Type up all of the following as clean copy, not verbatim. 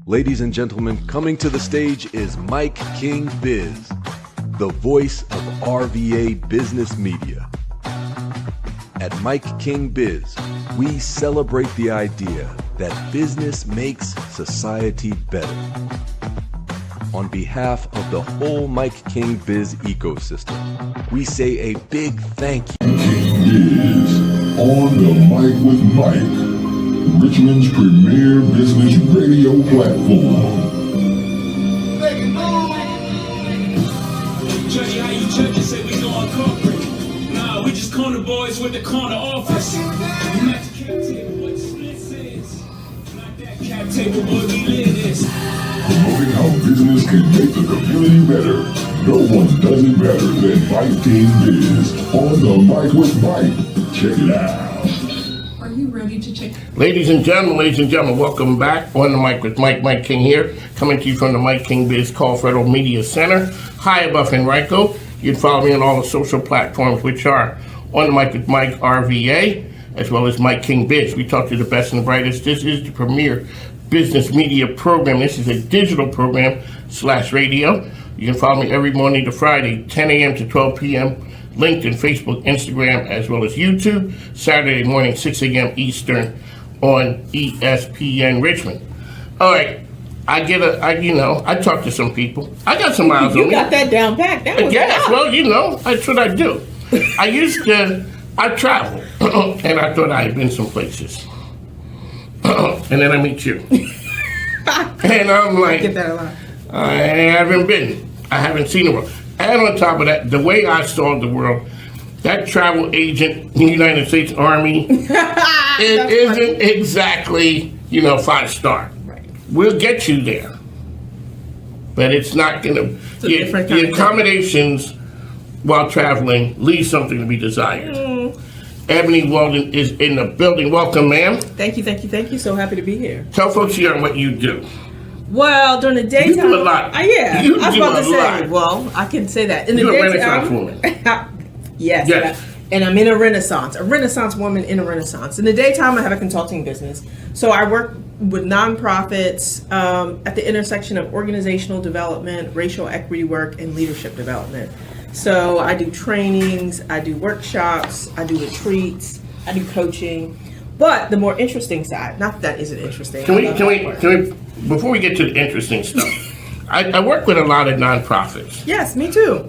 Ladies and gentlemen, coming to the stage is MIKEKINGBIZ, the voice of RVA business media. At MIKEKINGBIZ, we celebrate the idea that business makes society better. On behalf of the whole MIKEKINGBIZ ecosystem, we say a big thank you. MIKEKINGBIZ, on the mic with Mike, Richmond's premier business radio platform. Judge, how you judges say we going corporate? Nah, we just corner boys with the corner office. We not the cap table, but Splits is. Not that cap table, but we live this. Promoting how business can make the community better. No one does it better than MIKEKINGBIZ, on the mic with Mike. Check it out. Are you ready to check? Ladies and gentlemen, welcome back on the mic with Mike. Mike King here, coming to you from the MIKEKINGBIZ Call Federal Media Center, high above Henrico. You can follow me on all the social platforms, which are on the mic with Mike RVA, as well as MIKEKINGBIZ. We talk to the best and the brightest. This is the premier business media program. This is a digital program / radio. You can follow me every Monday to Friday, 10 a.m. to 12 p.m. LinkedIn, Facebook, Instagram, as well as YouTube. Saturday morning, 6 a.m. Eastern on ESPN Richmond. All right, I talk to some people. I got some miles on me. You got that down pat. That was yes, well, that's what I do. I travel, and I thought I had been some places. And then I meet you. And I'm like, I get that a lot. I haven't been. I haven't seen the world. And on top of that, the way I saw the world, that travel agent in the United States Army, it isn't exactly, 5-star. Right. We'll get you there. But it's not going to, the accommodations while traveling leave something to be desired. Ebony Walden is in the building. Welcome, ma'am. Thank you. So happy to be here. Tell folks here what you do. Well, during the daytime, You do a lot. Yeah, You I was do about to a say. lot. Well, I can say that in the You're a daytime. Renaissance woman. Yes. And I'm in a Renaissance woman in a Renaissance. In the daytime, I have a consulting business. So I work with nonprofits at the intersection of organizational development, racial equity work, and leadership development. So I do trainings, I do workshops, I do retreats, I do coaching. But the more interesting side, not that isn't interesting. Can we, before we get to the interesting stuff, I work with a lot of nonprofits. Yes, me too.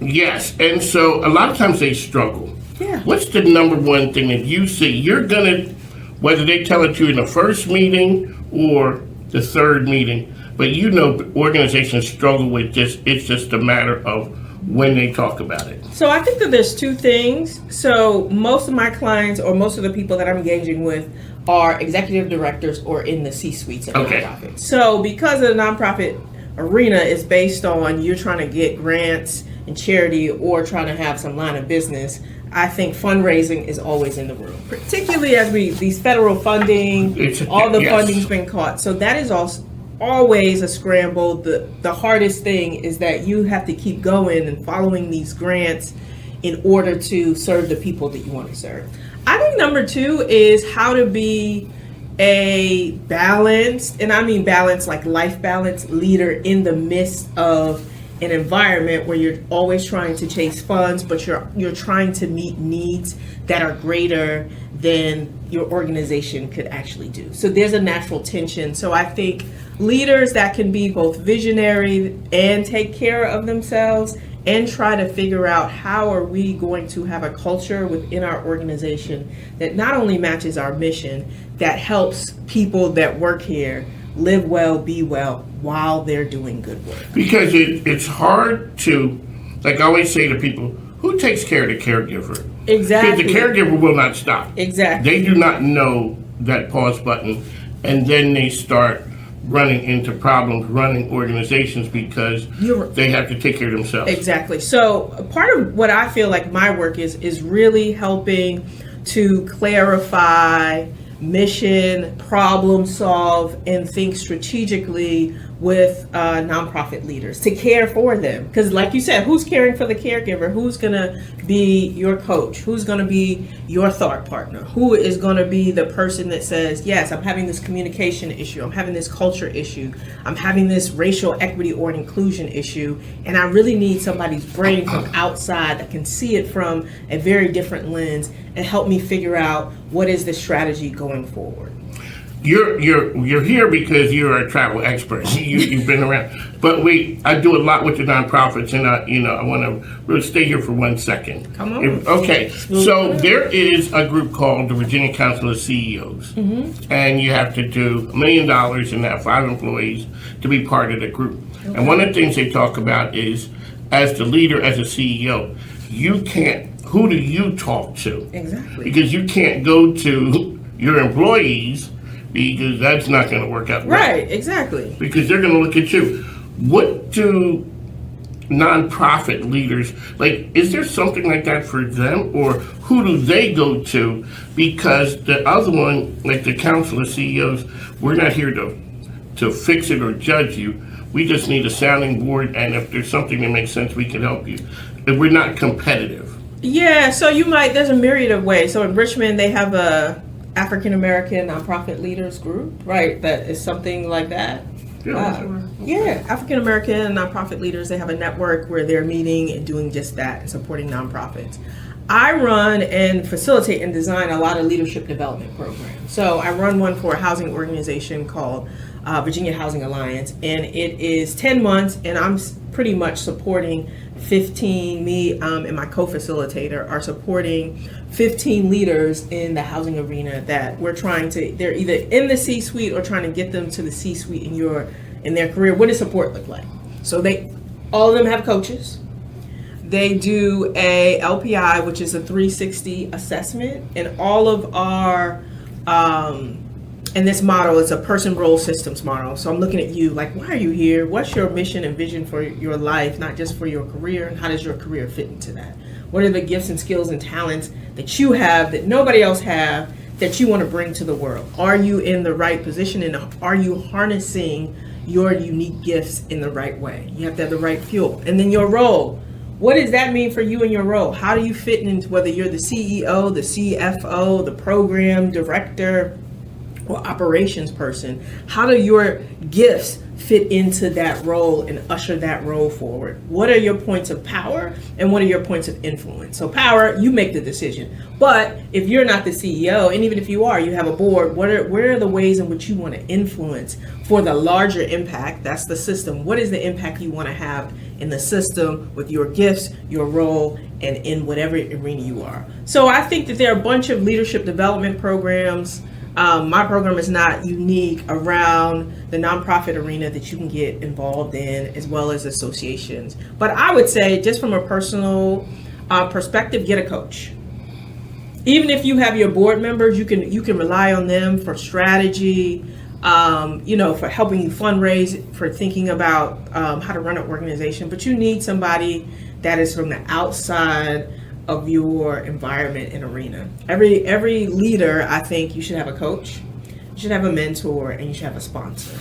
Yes, and so a lot of times they struggle. Yeah. What's the number one thing that you see? You're gonna, whether they tell it to you in the first meeting or the third meeting, but organizations struggle with this. It's just a matter of when they talk about it. So I think that there's two things. So most of my clients or most of the people that I'm engaging with are executive directors or in the C-suites of nonprofits. So because the nonprofit arena is based on you're trying to get grants and charity or trying to have some line of business, I think fundraising is always in the room, particularly as these federal funding, all the funding's been caught. So that is also always a scramble. The hardest thing is that you have to keep going and following these grants in order to serve the people that you want to serve. I think number two is how to be a balanced, and I mean balanced like life balance leader in the midst of an environment where you're always trying to chase funds, but you're trying to meet needs that are greater than your organization could actually do. So there's a natural tension. So I think leaders that can be both visionary and take care of themselves and try to figure out how are we going to have a culture within our organization that not only matches our mission, that helps people that work here live well, be well, while they're doing good work. Because it's hard to, like I always say to people, who takes care of the caregiver? Exactly. Because the caregiver will not stop. Exactly. They do not know that pause button, and then they start running into problems running organizations because they have to take care of themselves. Exactly. So part of what I feel like my work is really helping to clarify mission, problem solve, and think strategically with nonprofit leaders to care for them. Because like you said, who's caring for the caregiver? Who's going to be your coach? Who's going to be your thought partner? Who is going to be the person that says, yes, I'm having this communication issue, I'm having this culture issue, I'm having this racial equity or an inclusion issue, and I really need somebody's brain from outside that can see it from a very different lens and help me figure out what is the strategy going forward. You're here because you're a travel expert. You've been around, but I do a lot with the nonprofits, and I want to really stay here for 1 second. Come on. Okay, so there is a group called the Virginia Council of CEOs, and you have to do $1 million and have 5 employees to be part of the group. Okay. And one of the things they talk about is, as the leader, as a CEO, you can't. Who do you talk to? Exactly. Because you can't go to your employees, because that's not going to work out right. Exactly. Because they're going to look at you. What do nonprofit leaders, like, is there something like that for them? Or who do they go to? Because the other one, like the Council of CEOs, we're not here to fix it or judge you. We just need a sounding board, and if there's something that makes sense, we can help you. And we're not competitive. Yeah, so there's a myriad of ways. So in Richmond, they have a African American nonprofit leaders group, right? That is something like that. Yeah, African American nonprofit leaders, they have a network where they're meeting and doing just that and supporting nonprofits. I run and facilitate and design a lot of leadership development programs. So I run one for a housing organization called Virginia Housing Alliance, and it is 10 months, and I'm pretty much supporting 15, me and my co-facilitator are supporting 15 leaders in the housing arena that they're either in the C-suite or trying to get them to the C-suite in their career. What does support look like? So all of them have coaches. They do a LPI, which is a 360 assessment, and all of our and this model is a person role systems model. So I'm looking at you like, why are you here? What's your mission and vision for your life, not just for your career? And how does your career fit into that? What are the gifts and skills and talents that you have that nobody else have that you want to bring to the world? Are you in the right position, and are you harnessing your unique gifts in the right way? You have to have the right fuel. And then your role. What does that mean for you and your role? How do you fit into whether you're the CEO, the CFO, the program director, or operations person? How do your gifts fit into that role and usher that role forward? What are your points of power and what are your points of influence? So power, you make the decision. But if you're not the CEO, and even if you are, you have a board, where are the ways in which you want to influence for the larger impact? That's the system. What is the impact you want to have in the system with your gifts, your role, and in whatever arena you are? So I think that there are a bunch of leadership development programs. My program is not unique around the nonprofit arena that you can get involved in, as well as associations. But I would say, just from a personal perspective, get a coach. Even if you have your board members, you can rely on them for strategy, for helping you fundraise, for thinking about how to run an organization. But you need somebody that is from the outside of your environment and arena. Every leader, I think you should have a coach, you should have a mentor, and you should have a sponsor,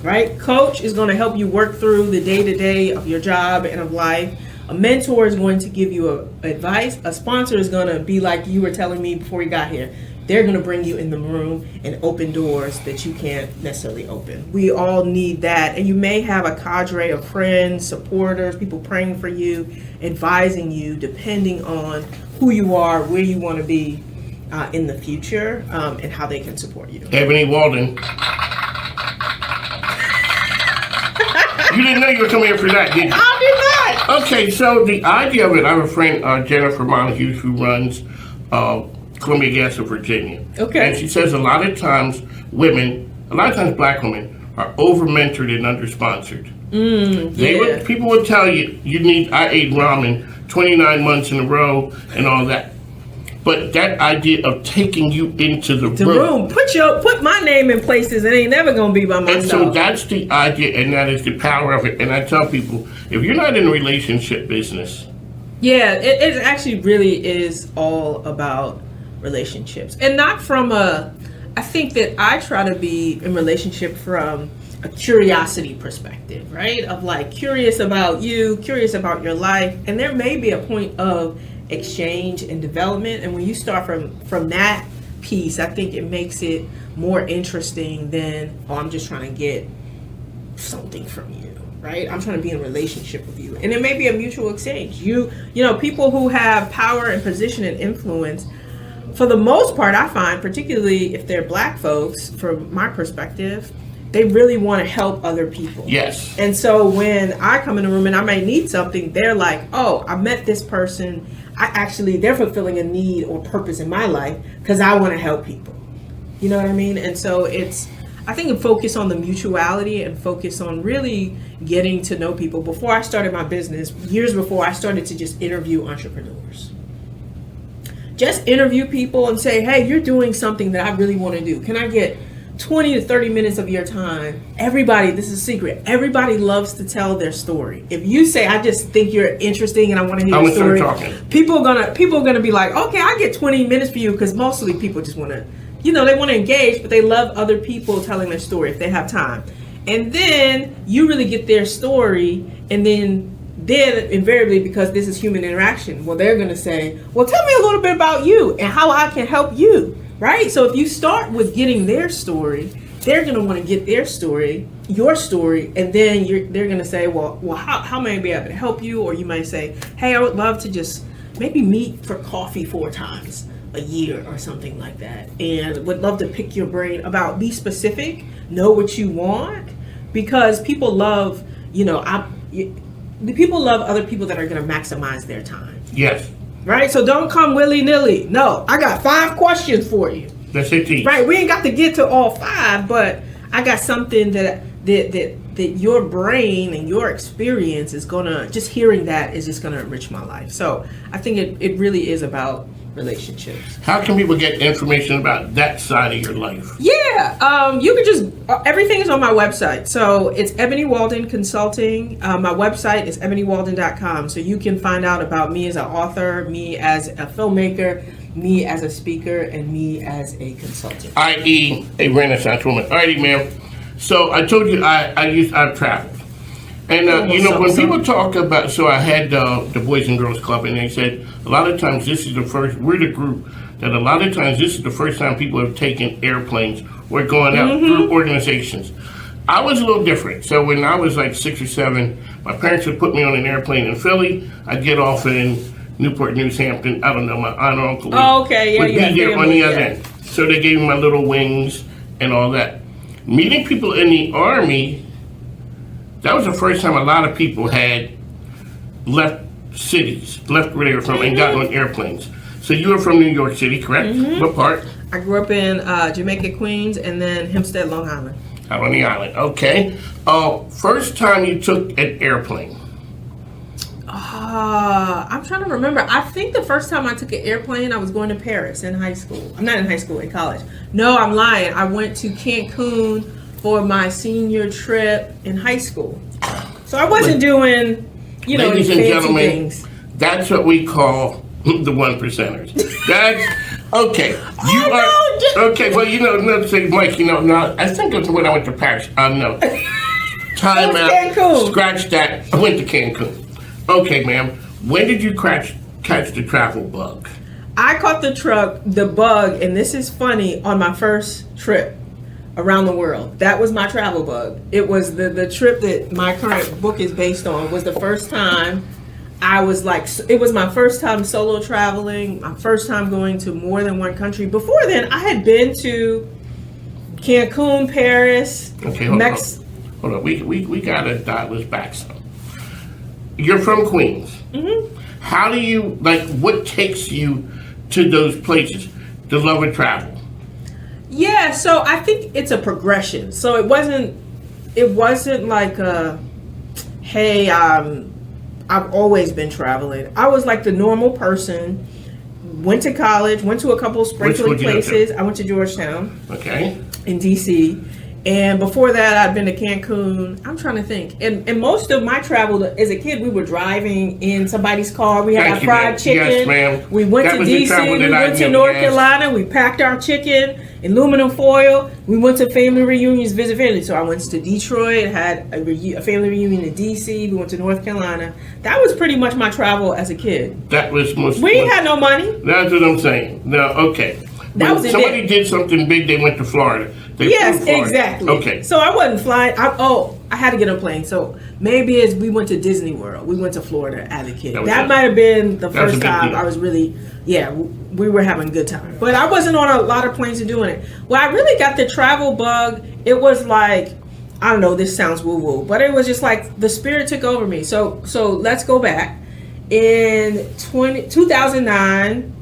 right? Coach is going to help you work through the day-to-day of your job and of life. A mentor is going to give you advice. A sponsor is going to be like you were telling me before we got here. They're going to bring you in the room and open doors that you can't necessarily open. We all need that. And you may have a cadre of friends, supporters, people praying for you, advising you, depending on who you are, where you want to be in the future, and how they can support you. Ebony, Walden. You didn't know you were coming here for that, did you? I did not. Okay, so the idea of it, I have a friend, Jennifer Montague, who runs Columbia Gas of Virginia. Okay. And she says a lot of times black women are over-mentored and under-sponsored. People would tell you, I ate ramen 29 months in a row and all that. But that idea of taking you into the room. Put my name in places it ain't never gonna be by myself. And so that's the idea, and that is the power of it. And I tell people, if you're not in the relationship business. Yeah, it actually really is all about relationships. And not from I think that I try to be in relationship from a curiosity perspective, right? Of like curious about you, curious about your life, and there may be a point of exchange and development. And when you start from that piece, I think it makes it more interesting than, oh, I'm just trying to get something from you, right? I'm trying to be in a relationship with you, and it may be a mutual exchange. You know, people who have power and position and influence, for the most part, I find, particularly if they're Black folks, from my perspective, they really want to help other people. Yes. And so when I come in a room and I may need something, they're like, oh, I met this person. They're fulfilling a need or purpose in my life because I want to help people. You know what I mean? And so I think it focus on the mutuality and focus on really getting to know people. Before I started my business, years before, I started to just interview entrepreneurs. Just interview people and say, hey, you're doing something that I really want to do. Can I get 20 to 30 minutes of your time? Everybody, this is a secret, everybody loves to tell their story. If you say, I just think you're interesting and I want to hear your story, people are gonna be like, okay, I get 20 minutes for you, because mostly people just want to, they want to engage, but they love other people telling their story if they have time. And then you really get their story, and then invariably, because this is human interaction, well, they're going to say, well, tell me a little bit about you and how I can help you, right? So if you start with getting their story, they're going to want to get their story, your story, and then they're going to say, well, how may I be able to help you? Or you might say, hey, I would love to just maybe meet for coffee 4 times a year or something like that, and would love to pick your brain about, be specific, know what you want, because people love, people love other people that are going to maximize their time. Yes. Right? So don't come willy-nilly. No, I got 5 questions for you. That's it. Right? We ain't got to get to all 5, but I got something that your brain and your experience is gonna, just hearing that is just gonna enrich my life. So I think it really is about relationships. How can people get information about that side of your life? Yeah, you can just, everything is on my website. So it's Ebony Walden Consulting. My website is ebonywalden.com. So you can find out about me as an author, me as a filmmaker, me as a speaker, and me as a consultant. I.e. a Renaissance woman. Alrighty, ma'am. So I told you I've traveled. And, when people talk about, so I had the Boys and Girls Club, and they said, a lot of times we're the group that a lot of times this is the first time people have taken airplanes or going out through organizations. I was a little different. So when I was like 6 or 7, my parents would put me on an airplane in Philly. I'd get off in Newport News, Hampton. I don't know, my aunt or uncle would be there on the other end. So they gave me my little wings and all that. Meeting people in the Army, that was the first time a lot of people had left cities, left where they were from, and got on airplanes. So you were from New York City, correct? What part? I grew up in Jamaica, Queens, and then Hempstead, Long Island. Out on the island, okay. First time you took an airplane? I'm trying to remember. I think the first time I took an airplane, I was going to Paris in high school. I'm not in high school, in college. No, I'm lying. I went to Cancun for my senior trip in high school. So I wasn't doing, ladies any and fancy gentlemen, things. That's what we call the 1%ers. That's okay. Okay. Well, let's say, Mike. Now I think that's when I went to Paris. No, time out. Cancun. Scratch that. I went to Cancun. Okay, ma'am. When did you catch the travel bug? I caught the bug, and this is funny, on my first trip around the world. That was my travel bug. It was the trip that my current book is based on. Was the first time I was like, it was my first time solo traveling, my first time going to more than one country. Before then, I had been to Cancun, Paris, okay, hold on. We gotta dial this back some. You're from Queens. How do you, what takes you to those places? The love of travel. Yeah, so I think it's a progression. So it wasn't like hey, I've always been traveling. I was like the normal person. Went to college, went to a couple sprinkling places. I went to Georgetown. Okay. In DC. And before that, I'd been to Cancun. I'm trying to think. And most of my travel as a kid, we were driving in somebody's car. We had our fried chicken. Yes, ma'am. We went to DC. We went to North Carolina. We packed our chicken in aluminum foil. We went to family reunions, visit family. So I went to Detroit, had a family reunion in DC. We went to North Carolina. That was pretty much my travel as a kid. That was most. We had no money. That's what I'm saying. No, okay. When somebody did something big, they went to Florida. Yes, exactly. Okay. So I wasn't flying. I had to get on a plane. So maybe as we went to Disney World, we went to Florida as a kid. That might have been the first time I was really, we were having a good time. But I wasn't on a lot of planes and doing it. Well, I really got the travel bug. It was like, I don't know, this sounds woo-woo, but it was just like the spirit took over me. So let's go back. In 2009,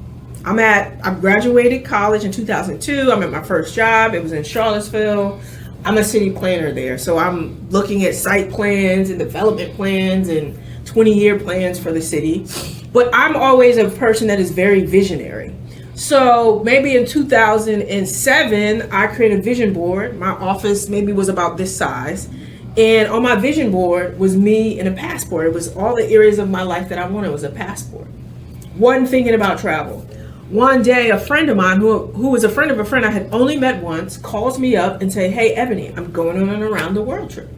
I graduated college in 2002. I'm at my first job. It was in Charlottesville. I'm a city planner there. So I'm looking at site plans and development plans and 20-year plans for the city. But I'm always a person that is very visionary. So maybe in 2007, I created a vision board. My office maybe was about this size. And on my vision board was me and a passport. It was all the areas of my life that I wanted was a passport. Wasn't thinking about travel. One day, a friend of mine, who was a friend of a friend I had only met once, calls me up and say, "Hey, Ebony, I'm going on an around the world trip."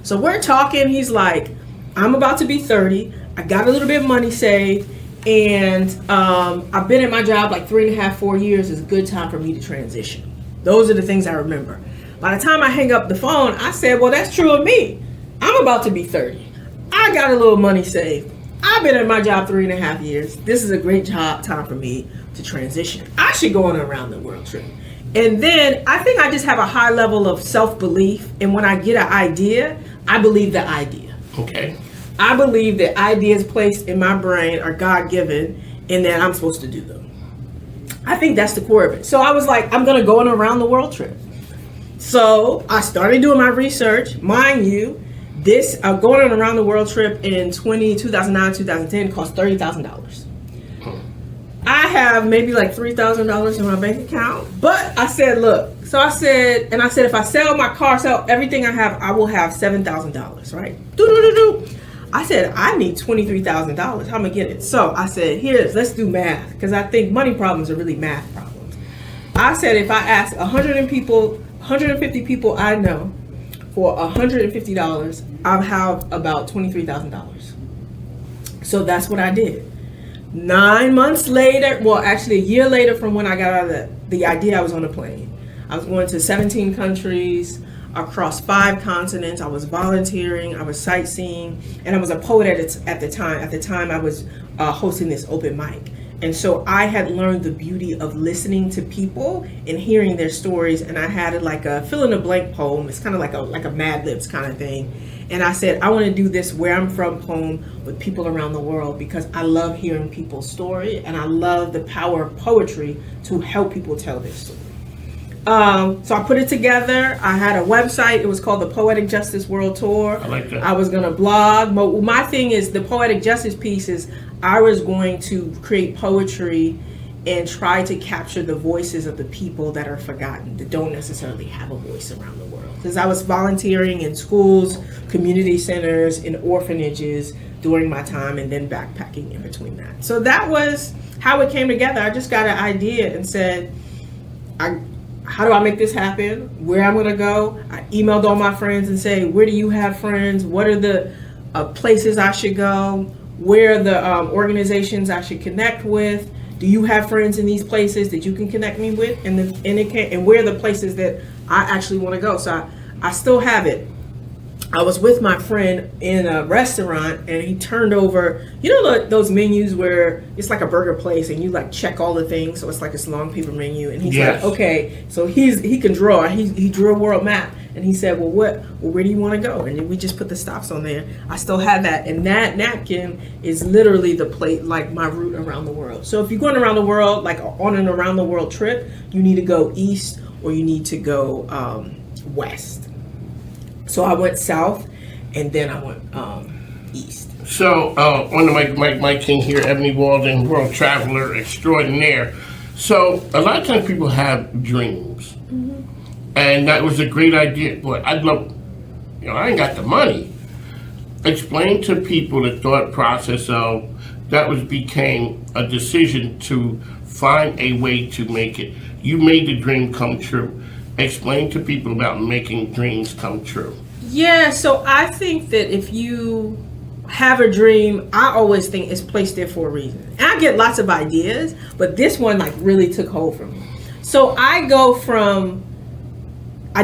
So we're talking. He's like, "I'm about to be 30. I got a little bit of money saved, and I've been at my job like 3.5, 4 years. It's a good time for me to transition." Those are the things I remember. By the time I hang up the phone, I said, "Well, that's true of me. I'm about to be 30. I got a little money saved. I've been at my job 3.5 years. This is a great time for me to transition. I should go on an around the world trip." And then I think I just have a high level of self-belief. And when I get an idea, I believe the idea. Okay. I believe that ideas placed in my brain are God-given and that I'm supposed to do them. I think that's the core of it. So I was like, I'm going to go on an around the world trip. So I started doing my research. Mind you, this going on around the world trip in 2009, 2010 cost $30,000. I have maybe like $3,000 in my bank account, but I said, look. So I said, if I sell my car, sell everything I have, I will have $7,000, right? I said, I need $23,000. How am I gonna get it? So I said, let's do math, because I think money problems are really math problems. I said, if I ask 150 people I know for $150, I'll have about $23,000. So that's what I did. 9 months later, well, actually a year later from when I got out of the idea, I was on a plane. I was going to 17 countries across 5 continents. I was volunteering, I was sightseeing, and I was a poet at the time. At the time, I was hosting this open mic. And so I had learned the beauty of listening to people and hearing their stories. And I had like a fill in the blank poem. It's kind of like a Mad Libs kind of thing. And I said, I want to do this where I'm from poem with people around the world, because I love hearing people's story and I love the power of poetry to help people tell their story. So I put it together. I had a website. It was called the Poetic Justice World Tour. I like that. I was going to blog. My thing is the poetic justice piece is I was going to create poetry and try to capture the voices of the people that are forgotten, that don't necessarily have a voice around the world. Because I was volunteering in schools, community centers, in orphanages during my time, and then backpacking in between that. So that was how it came together. I just got an idea and said, how do I make this happen? Where I'm gonna go? I emailed all my friends and say, where do you have friends? What are the places I should go? Where are the organizations I should connect with? Do you have friends in these places that you can connect me with? And where are the places that I actually want to go? So I still have it. I was with my friend in a restaurant, and he turned over, those menus where it's like a burger place and you like check all the things. So it's like this long paper menu, and he's like, okay, so he can draw. He drew a world map, and he said, well, where do you want to go? And then we just put the stops on there. I still have that, and that napkin is literally the plate, like my route around the world. So if you're going around the world, like on an around the world trip, you need to go east or you need to go west. So I went south, and then I went east. So on the Mike King here, Ebony Walden, world traveler extraordinaire. So a lot of times people have dreams, And that was a great idea. Boy, I'd love, I ain't got the money. Explain to people the thought process of became a decision to find a way to make it. You made the dream come true. Explain to people about making dreams come true. Yeah, so I think that if you have a dream, I always think it's placed there for a reason. And I get lots of ideas, but this one like really took hold for me. So I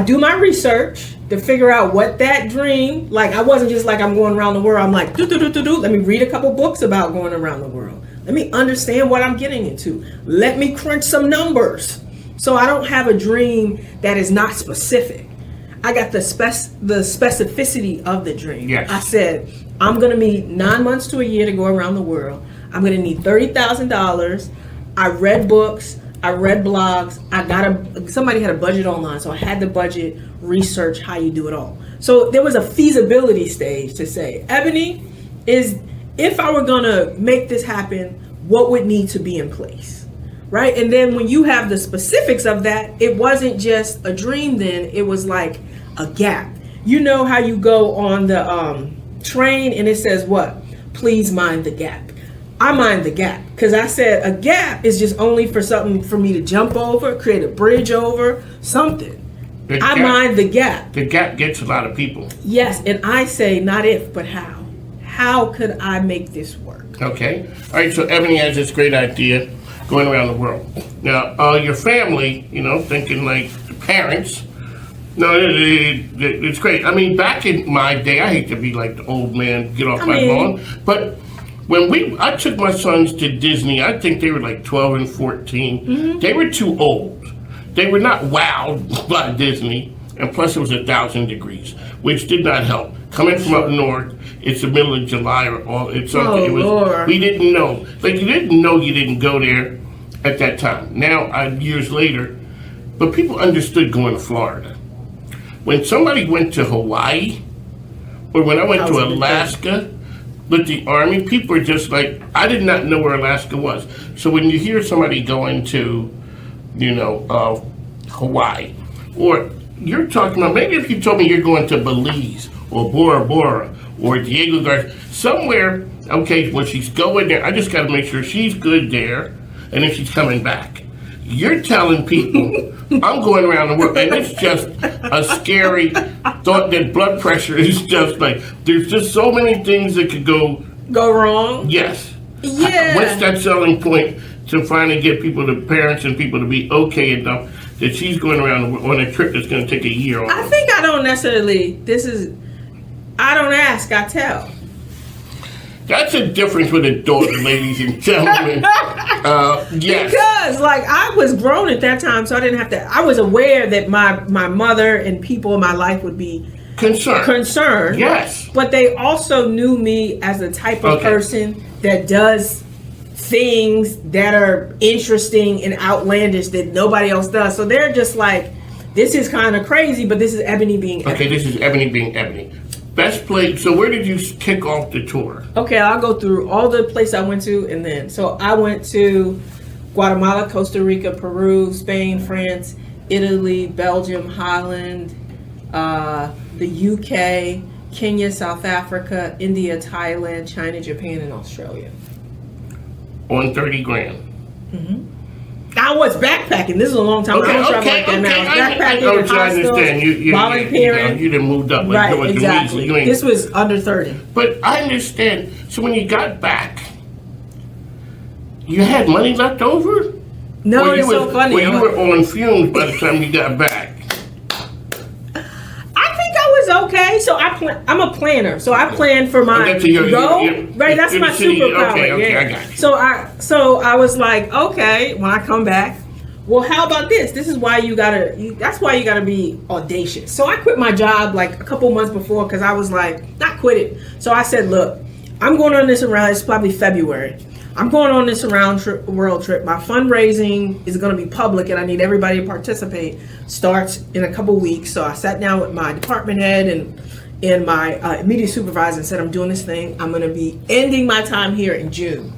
do my research to figure out what that dream, like I wasn't just like I'm going around the world. I'm like, let me read a couple books about going around the world. Let me understand what I'm getting into. Let me crunch some numbers. So I don't have a dream that is not specific. I got the specificity of the dream. Yes. I said, I'm going to need 9 months to a year to go around the world. I'm going to need $30,000. I read books. I read blogs. Somebody had a budget online, so I had the budget, research how you do it all. So there was a feasibility stage to say, Ebony, if I were gonna make this happen, what would need to be in place, right? And then when you have the specifics of that, it wasn't just a dream then, it was like a gap. You know how you go on the train and it says what? Please mind the gap. I mind the gap because I said a gap is just only for something for me to jump over, create a bridge over, something. I mind the gap. The gap gets a lot of people. Yes, and I say not if, but how. How could I make this work? Okay. All right, so Ebony has this great idea going around the world. Now, your family, thinking like the parents, no, it's great. I mean, back in my day, I hate to be like the old man, get off my lawn, but when I took my sons to Disney, I think they were like 12 and 14. Mm-hmm. They were too old. They were not wowed by Disney, and plus it was 1,000 degrees, which did not help. Coming from up north, it's the middle of July it's something. Lord. We didn't know. Like you didn't know you didn't go there at that time. Now, years later, but people understood going to Florida. When somebody went to Hawaii, or when I went to Alaska with the Army, people were just like, I did not know where Alaska was. So when you hear somebody going to, Hawaii, or you're talking about, maybe if you told me you're going to Belize, or Bora Bora, or Diego Garcia, somewhere, okay, when she's going there, I just got to make sure she's good there, and then she's coming back. You're telling people, I'm going around the world, and it's just a scary thought that blood pressure is just like, there's just so many things that could go wrong. Yes. Yeah. What's that selling point to finally get people, the parents and people to be okay enough that she's going around on a trip that's going to take a year? I think I don't necessarily, I don't ask, I tell. That's a difference with a daughter, ladies and gentlemen. Yes. Because, I was grown at that time, so I didn't have to. I was aware that my mother and people in my life would be concerned. Yes. But they also knew me as the type of person that does things that are interesting and outlandish that nobody else does. So they're just like, this is kind of crazy, but this is Ebony being Ebony. Okay, this is Ebony being Ebony. Best place. So where did you kick off the tour? Okay, I'll go through all the places I went to, and then so I went to Guatemala, Costa Rica, Peru, Spain, France, Italy, Belgium, Holland, the UK, Kenya, South Africa, India, Thailand, China, Japan, and Australia. On 30 grand. Mm-hmm. I was backpacking. This is a long time. I don't travel like that now. I was backpacking in hostels, volunteering. You didn't move up. Right, exactly. This was under 30. But I understand. So when you got back, you had money left over? No, it's so funny. Well, you were on fumes by the time you got back. Okay, so I'm a planner, so I plan for my That's my superpower. Okay, I got you. So I was like, okay, when I come back, well, how about this? This is why that's why you gotta be audacious. So I quit my job like a couple months before because I was like, not quit it. So I said, look, I'm going on this around. It's probably February. I'm going on this world trip. My fundraising is going to be public and I need everybody to participate. Starts in a couple weeks. So I sat down with my department head and my immediate supervisor and said, I'm doing this thing. I'm going to be ending my time here in June.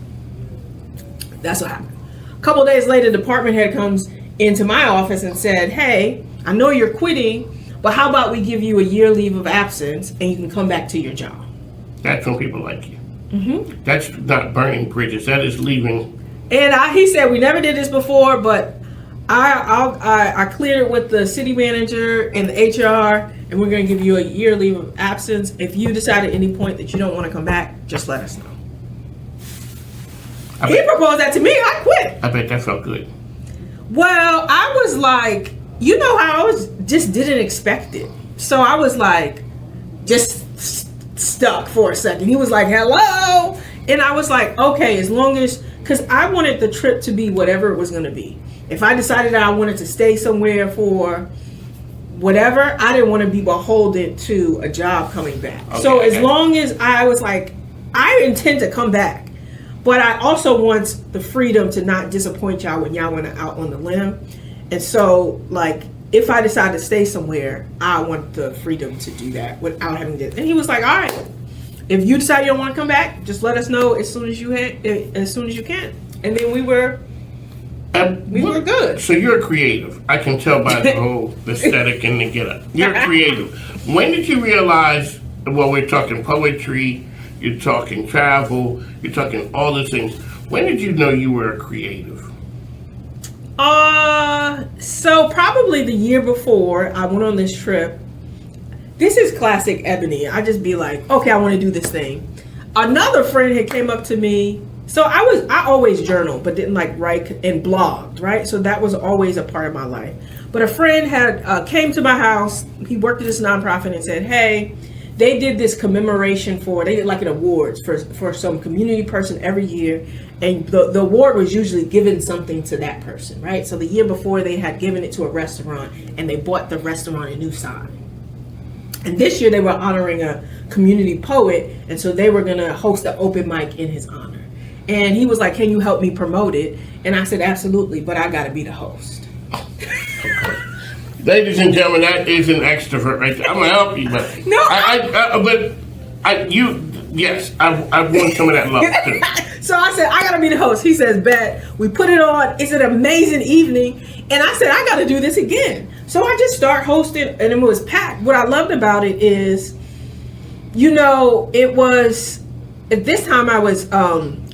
That's what happened. A couple days later, the department head comes into my office and said, hey, I know you're quitting, but how about we give you a year leave of absence and you can come back to your job? That's when people like you. That's not burning bridges. That is leaving. And he said, we never did this before, but I cleared it with the city manager and the HR, and we're going to give you a year leave of absence. If you decide at any point that you don't want to come back, just let us know. He proposed that to me. I quit. I bet that felt good. Well, I was like, you know how I just didn't expect it. So I was like, just stuck for a second. He was like, hello. And I was like, okay, as long as, because I wanted the trip to be whatever it was going to be. If I decided that I wanted to stay somewhere for whatever, I didn't want to be beholden to a job coming back. Okay, so as long as I was like, I intend to come back, but I also want the freedom to not disappoint y'all when y'all went out on the limb. And so, like, if I decide to stay somewhere, I want the freedom to do that without having to. And he was like, all right, if you decide you don't want to come back, just let us know as soon as you can. And then we were good. So you're creative. I can tell by the whole aesthetic and the get up. You're creative. When did you realize, well, we're talking poetry, you're talking travel, you're talking all these things. When did you know you were a creative? So probably the year before I went on this trip. This is classic Ebony. I just be like, okay, I want to do this thing. Another friend had came up to me. So I always journal, but didn't like write and blogged, right? So that was always a part of my life. But a friend had came to my house. He worked at this nonprofit and said, hey, they did this commemoration they did like an awards for some community person every year. And the award was usually given something to that person, right? So the year before they had given it to a restaurant and they bought the restaurant a new sign. And this year they were honoring a community poet. And so they were going to host an open mic in his honor. And he was like, can you help me promote it? And I said, absolutely, but I got to be the host. Ladies and gentlemen, that is an extrovert right there. I'm going to help you, but no, yes, I want some of that love too. So I said, I got to be the host. He says, bet. We put it on. It's an amazing evening. And I said, I got to do this again. So I just start hosting and it was packed. What I loved about it is, it was, at this time I was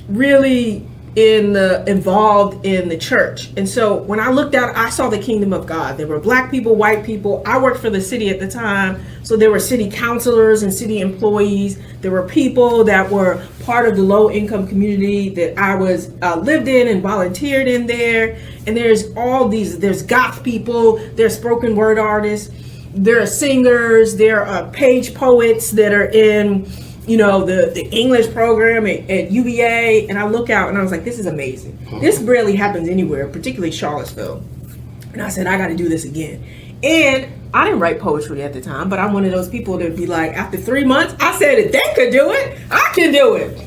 really involved in the church. And so when I looked out, I saw the kingdom of God. There were black people, white people. I worked for the city at the time. So there were city councilors and city employees. There were people that were part of the low income community that I was lived in and volunteered in there. And there's there's goth people, there's spoken word artists, there are singers, there are page poets that are in the English program at UVA, and I look out and I was like, this is amazing. This barely happens anywhere, particularly Charlottesville. And I said, I got to do this again. And I didn't write poetry at the time, but I'm one of those people that would be like, after 3 months, I said, if they could do it, I can do it.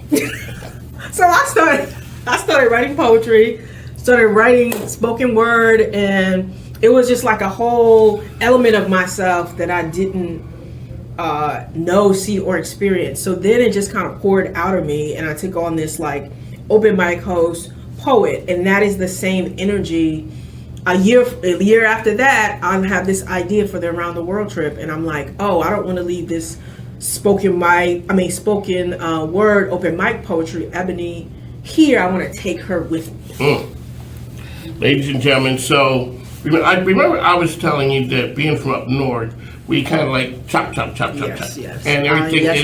So I started writing poetry, started writing spoken word, and it was just like a whole element of myself that I didn't know, see, or experience. So then it just kind of poured out of me, and I took on this like open mic host poet, and that is the same energy. A year after that, I have this idea for the Around the World trip, and I'm like, oh, I don't want to leave this spoken word open mic poetry Ebony here. I want to take her with me. Ladies and gentlemen, so I remember I was telling you that being from up north, we kind of like chop, chop, chop, chop, chop. Yes. And everything is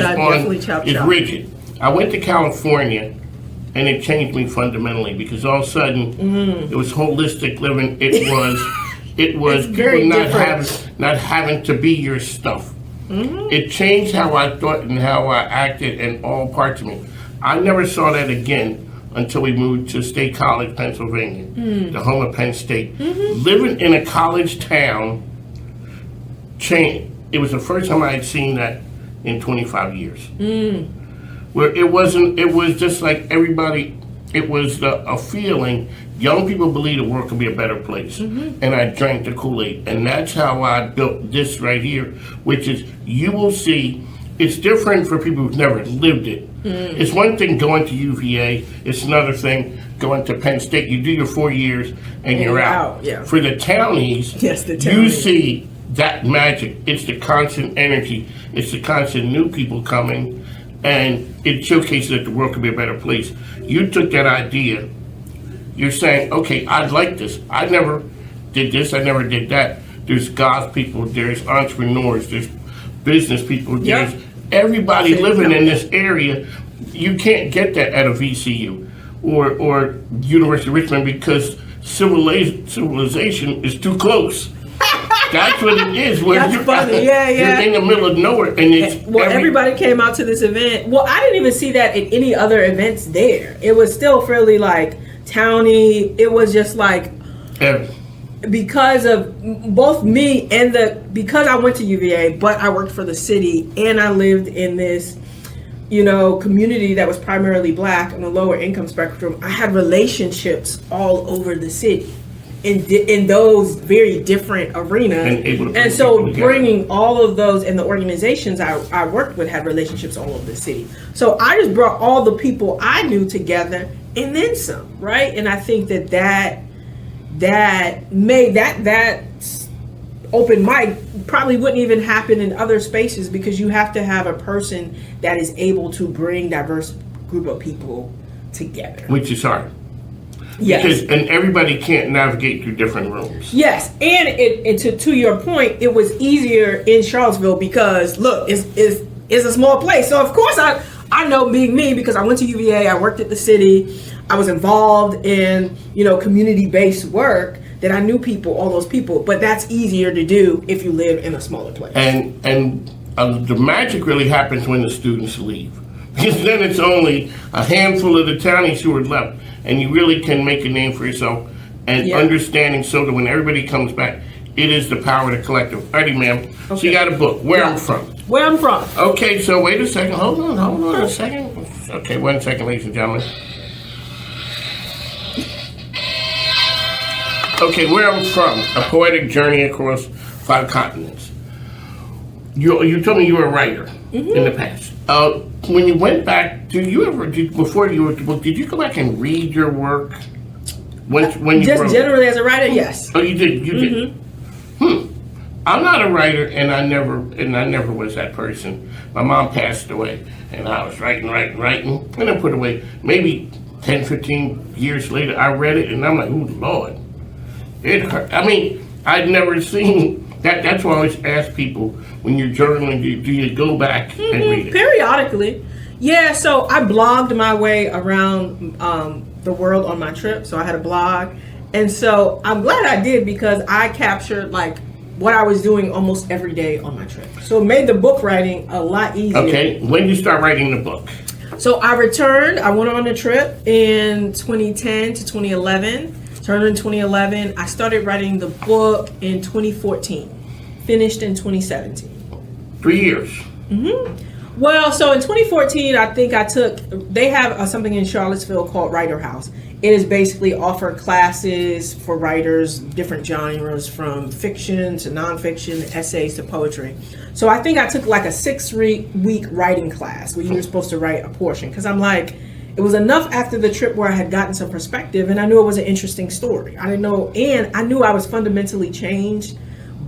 rigid. I went to California, and it changed me fundamentally because all of a sudden it was holistic living. It was people not having to be your stuff. It changed how I thought and how I acted in all parts of me. I never saw that again until we moved to State College, Pennsylvania, the home of Penn State. Living in a college town changed. It was the first time I had seen that in 25 years. Where it was just like everybody, it was a feeling. Young people believe the world could be a better place. And I drank the Kool-Aid. And that's how I built this right here, which is, you will see it's different for people who've never lived it. It's one thing going to UVA. It's another thing going to Penn State. You do your 4 years and you're out. Yeah. For the townies, you see that magic. It's the constant energy. It's the constant new people coming, and it showcases that the world could be a better place. You took that idea. You're saying, okay, I like this. I never did this. I never did that. There's goth people. There's entrepreneurs. There's business people. There's everybody living in this area. You can't get that at a VCU or University of Richmond because civilization is too close. That's what it is. That's funny. You're in the middle of nowhere, and it's everybody came out to this event. Well, I didn't even see that at any other events there. It was still fairly like towny. It was just like because of both me and because I went to UVA, but I worked for the city and I lived in this, community that was primarily black on the lower income spectrum. I had relationships all over the city in those very different arenas. And so bringing all of those, and the organizations I worked with had relationships all over the city. So I just brought all the people I knew together and then some, right? And I think that made that open mic probably wouldn't even happen in other spaces, because you have to have a person that is able to bring diverse group of people together. Which is hard. Yes. And everybody can't navigate through different rooms. Yes. And to your point, it was easier in Charlottesville because, look, it's a small place. So, of course, I know being me because I went to UVA, I worked at the city, I was involved in, community-based work, that I knew people, all those people. But that's easier to do if you live in a smaller place. And the magic really happens when the students leave. Because then it's only a handful of the townies who are left. And you really can make a name for yourself. And understanding so that when everybody comes back, it is the power of the collective. Alrighty, ma'am. Okay. So you got a book. Where I'm From. Where I'm From. Okay, so wait a second. Hold on a second. Okay, 1 second, ladies and gentlemen. Okay, Where I'm From. A poetic journey across 5 continents. You told me you were a writer in the past. When you went back, before you wrote the book, did you go back and read your work? When you just generally as a writer, yes. Oh, you did. You did. I'm not a writer, and I never was that person. My mom passed away, and I was writing, and I put away. Maybe 10, 15 years later, I read it, and I'm like, oh Lord, it hurt. I mean, I'd never seen that. That's why I always ask people, when you're journaling, do you go back and read it? Periodically. Yeah, so I blogged my way around the world on my trip. So I had a blog. And so I'm glad I did, because I captured like what I was doing almost every day on my trip. So it made the book writing a lot easier. Okay, when did you start writing the book? So I went on a trip in 2010 to 2011. Turned in 2011. I started writing the book in 2014. Finished in 2017. 3 years. Well, so in 2014, I think they have something in Charlottesville called Writer House. It is basically offer classes for writers, different genres, from fiction to nonfiction, essays to poetry. So I think I took like a 6-week writing class where you were supposed to write a portion, because I'm like, it was enough after the trip where I had gotten some perspective, and I knew it was an interesting story. I didn't know, and I knew I was fundamentally changed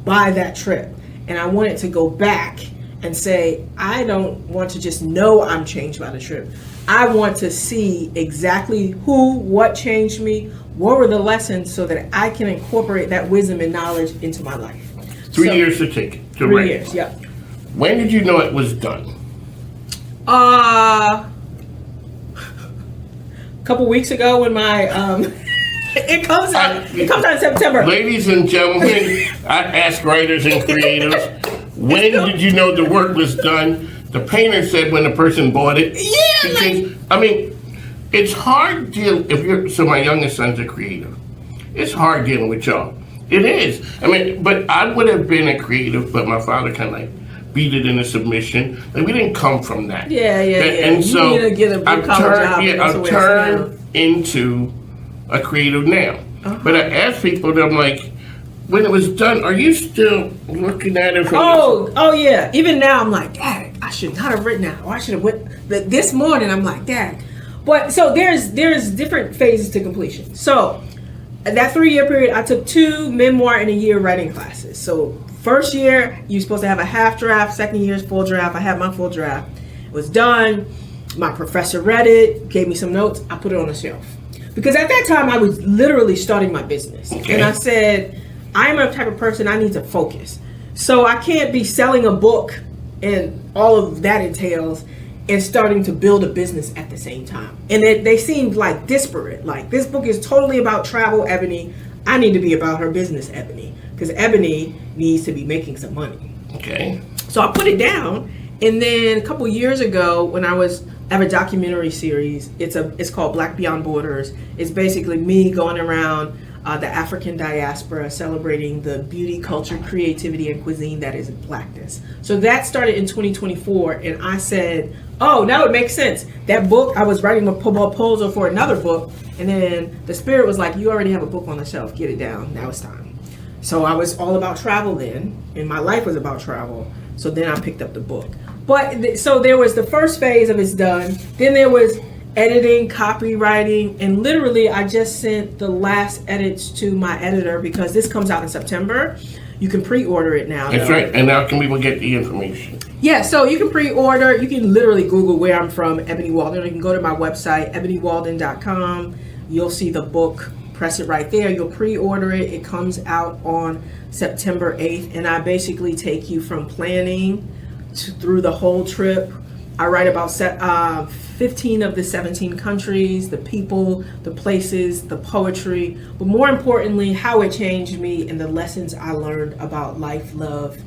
by that trip. And I wanted to go back and say, I don't want to just know I'm changed by the trip. I want to see exactly what changed me, what were the lessons, so that I can incorporate that wisdom and knowledge into my life. 3 years to take it, to 3 write. years, yeah. When did you know it was done? A couple weeks ago when my it comes out in September. Ladies and gentlemen, I ask writers and creatives, when did you know the work was done? The painter said when the person bought it. Yeah, because, it's hard dealing, so my youngest son's a creative. It's hard dealing with y'all. It is. But I would have been a creative, but my father kind of like beat it into submission. Like, we didn't come from that. Yeah. And so you need to get a blue collar job. I've turned into a creative now. But I ask people, that I'm like, when it was done, are you still looking at it from Oh yeah. Even now I'm like, Dad, I should not have written that, or I should have went this morning. I'm like, dang. But so there's different phases to completion. So that 3-year period, I took 2 memoir and a year writing classes. So first year, you're supposed to have a half draft. Second year is full draft. I had my full draft. It was done. My professor read it, gave me some notes. I put it on the shelf. Because at that time, I was literally starting my business. Okay. And I said, I'm a type of person, I need to focus. So I can't be selling a book and all of that entails and starting to build a business at the same time. And they seemed like disparate. Like, this book is totally about travel, Ebony. I need to be about her business, Ebony. Because Ebony needs to be making some money. Okay. So I put it down. And then a couple years ago, when I have a documentary series, it's called Black Beyond Borders. It's basically me going around the African diaspora, celebrating the beauty, culture, creativity, and cuisine that is Blackness. So that started in 2024, and I said, oh, now it makes sense. That book, I was writing a proposal for another book, and then the spirit was like, you already have a book on the shelf, get it down, now it's time. So I was all about travel then, and my life was about travel, so then I picked up the book. But so there was the first phase of it's done, then there was editing, copywriting, and literally I just sent the last edits to my editor because this comes out in September. You can pre-order it now. That's right. And now can people get the information? Yeah, so you can pre-order. You can literally Google where I'm from, Ebony Walden, or you can go to my website, ebonywalden.com. You'll see the book. Press it right there. You'll pre-order it. It comes out on September 8th, and I basically take you from planning through the whole trip. I write about 15 of the 17 countries, the people, the places, the poetry, but more importantly, how it changed me and the lessons I learned about life, love,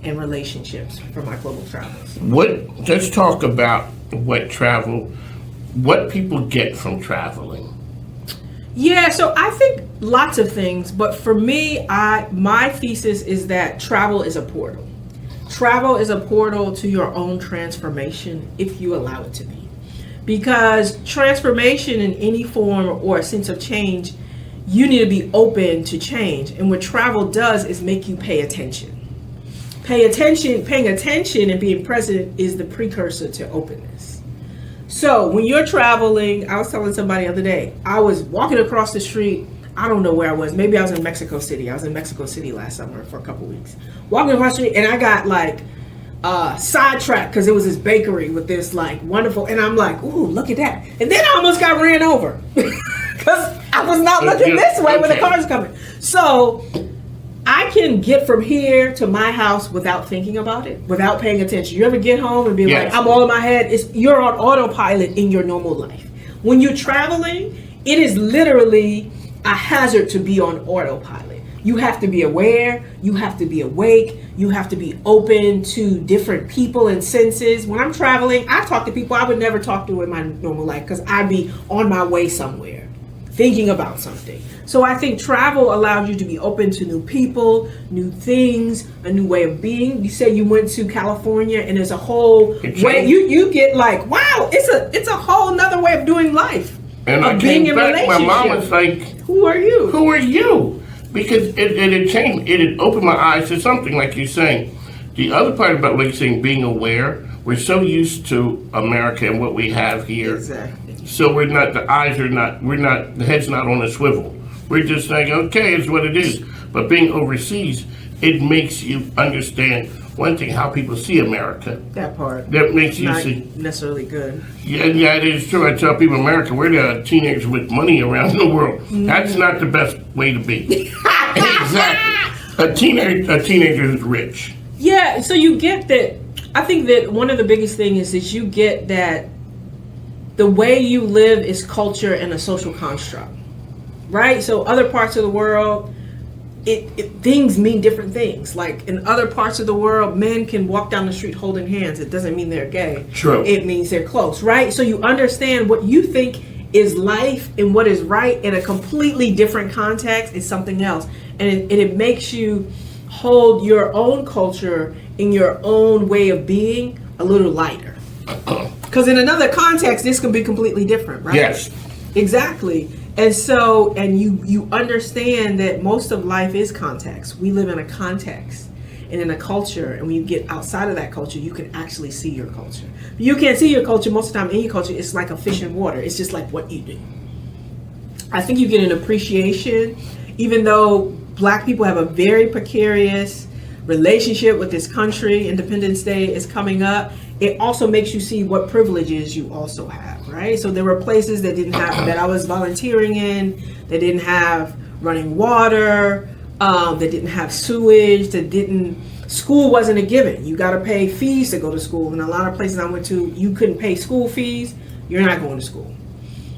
and relationships from my global travels. Let's talk about what people get from traveling. Yeah, so I think lots of things, but for me, my thesis is that travel is a portal. Travel is a portal to your own transformation if you allow it to be. Because transformation in any form or a sense of change, you need to be open to change. And what travel does is make you pay attention. Paying attention and being present is the precursor to openness. So when you're traveling, I was telling somebody the other day, I was walking across the street. I don't know where I was. Maybe I was in Mexico City. I was in Mexico City last summer for a couple weeks. Walking across the street, and I got like sidetracked because it was this bakery with this like wonderful, and I'm like, ooh, look at that. And then I almost got ran over because I was not looking this way when the car's coming. So I can get from here to my house without thinking about it, without paying attention. You ever get home and be like, I'm all in my head? You're on autopilot in your normal life. When you're traveling, it is literally a hazard to be on autopilot. You have to be aware, you have to be awake, you have to be open to different people and senses. When I'm traveling, I talk to people I would never talk to in my normal life because I'd be on my way somewhere, thinking about something. So I think travel allows you to be open to new people, new things, a new way of being. You say you went to California and there's a whole way, you get like, wow, it's a whole nother way of doing life. And I came back, my mom was like, who are you? Who are you? Because it had changed, it had opened my eyes to something, like you're saying. The other part about, like you're saying, being aware, we're so used to America and what we have here. Exactly. So the head's not on a swivel. We're just like, okay, it's what it is. But being overseas, it makes you understand, one thing, how people see America. That part. That makes you not see. necessarily good. Yeah, it is true. I tell people, America, we're the teenagers with money around the world. That's not the best way to be. Exactly. A teenager is rich. Yeah, so you get that. I think that one of the biggest things is you get that the way you live is culture and a social construct, right? So other parts of the world, things mean different things. Like in other parts of the world, men can walk down the street holding hands. It doesn't mean they're gay. True. It means they're close, right? So you understand what you think is life and what is right in a completely different context is something else. And it makes you hold your own culture in your own way of being a little lighter. Because in another context, this can be completely different, right? Yes. Exactly. And so, and you understand that most of life is context. We live in a context. and in a culture, and when you get outside of that culture, you can actually see your culture. But you can't see your culture most of the time. In your culture, it's like a fish in water. It's just like what you do. I think you get an appreciation, even though Black people have a very precarious relationship with this country. Independence Day is coming up. It also makes you see what privileges you also have, right? So there were places that didn't have, that I was volunteering in, that didn't have running water, that didn't have sewage, school wasn't a given. You got to pay fees to go to school. And a lot of places I went to, you couldn't pay school fees. You're not going to school,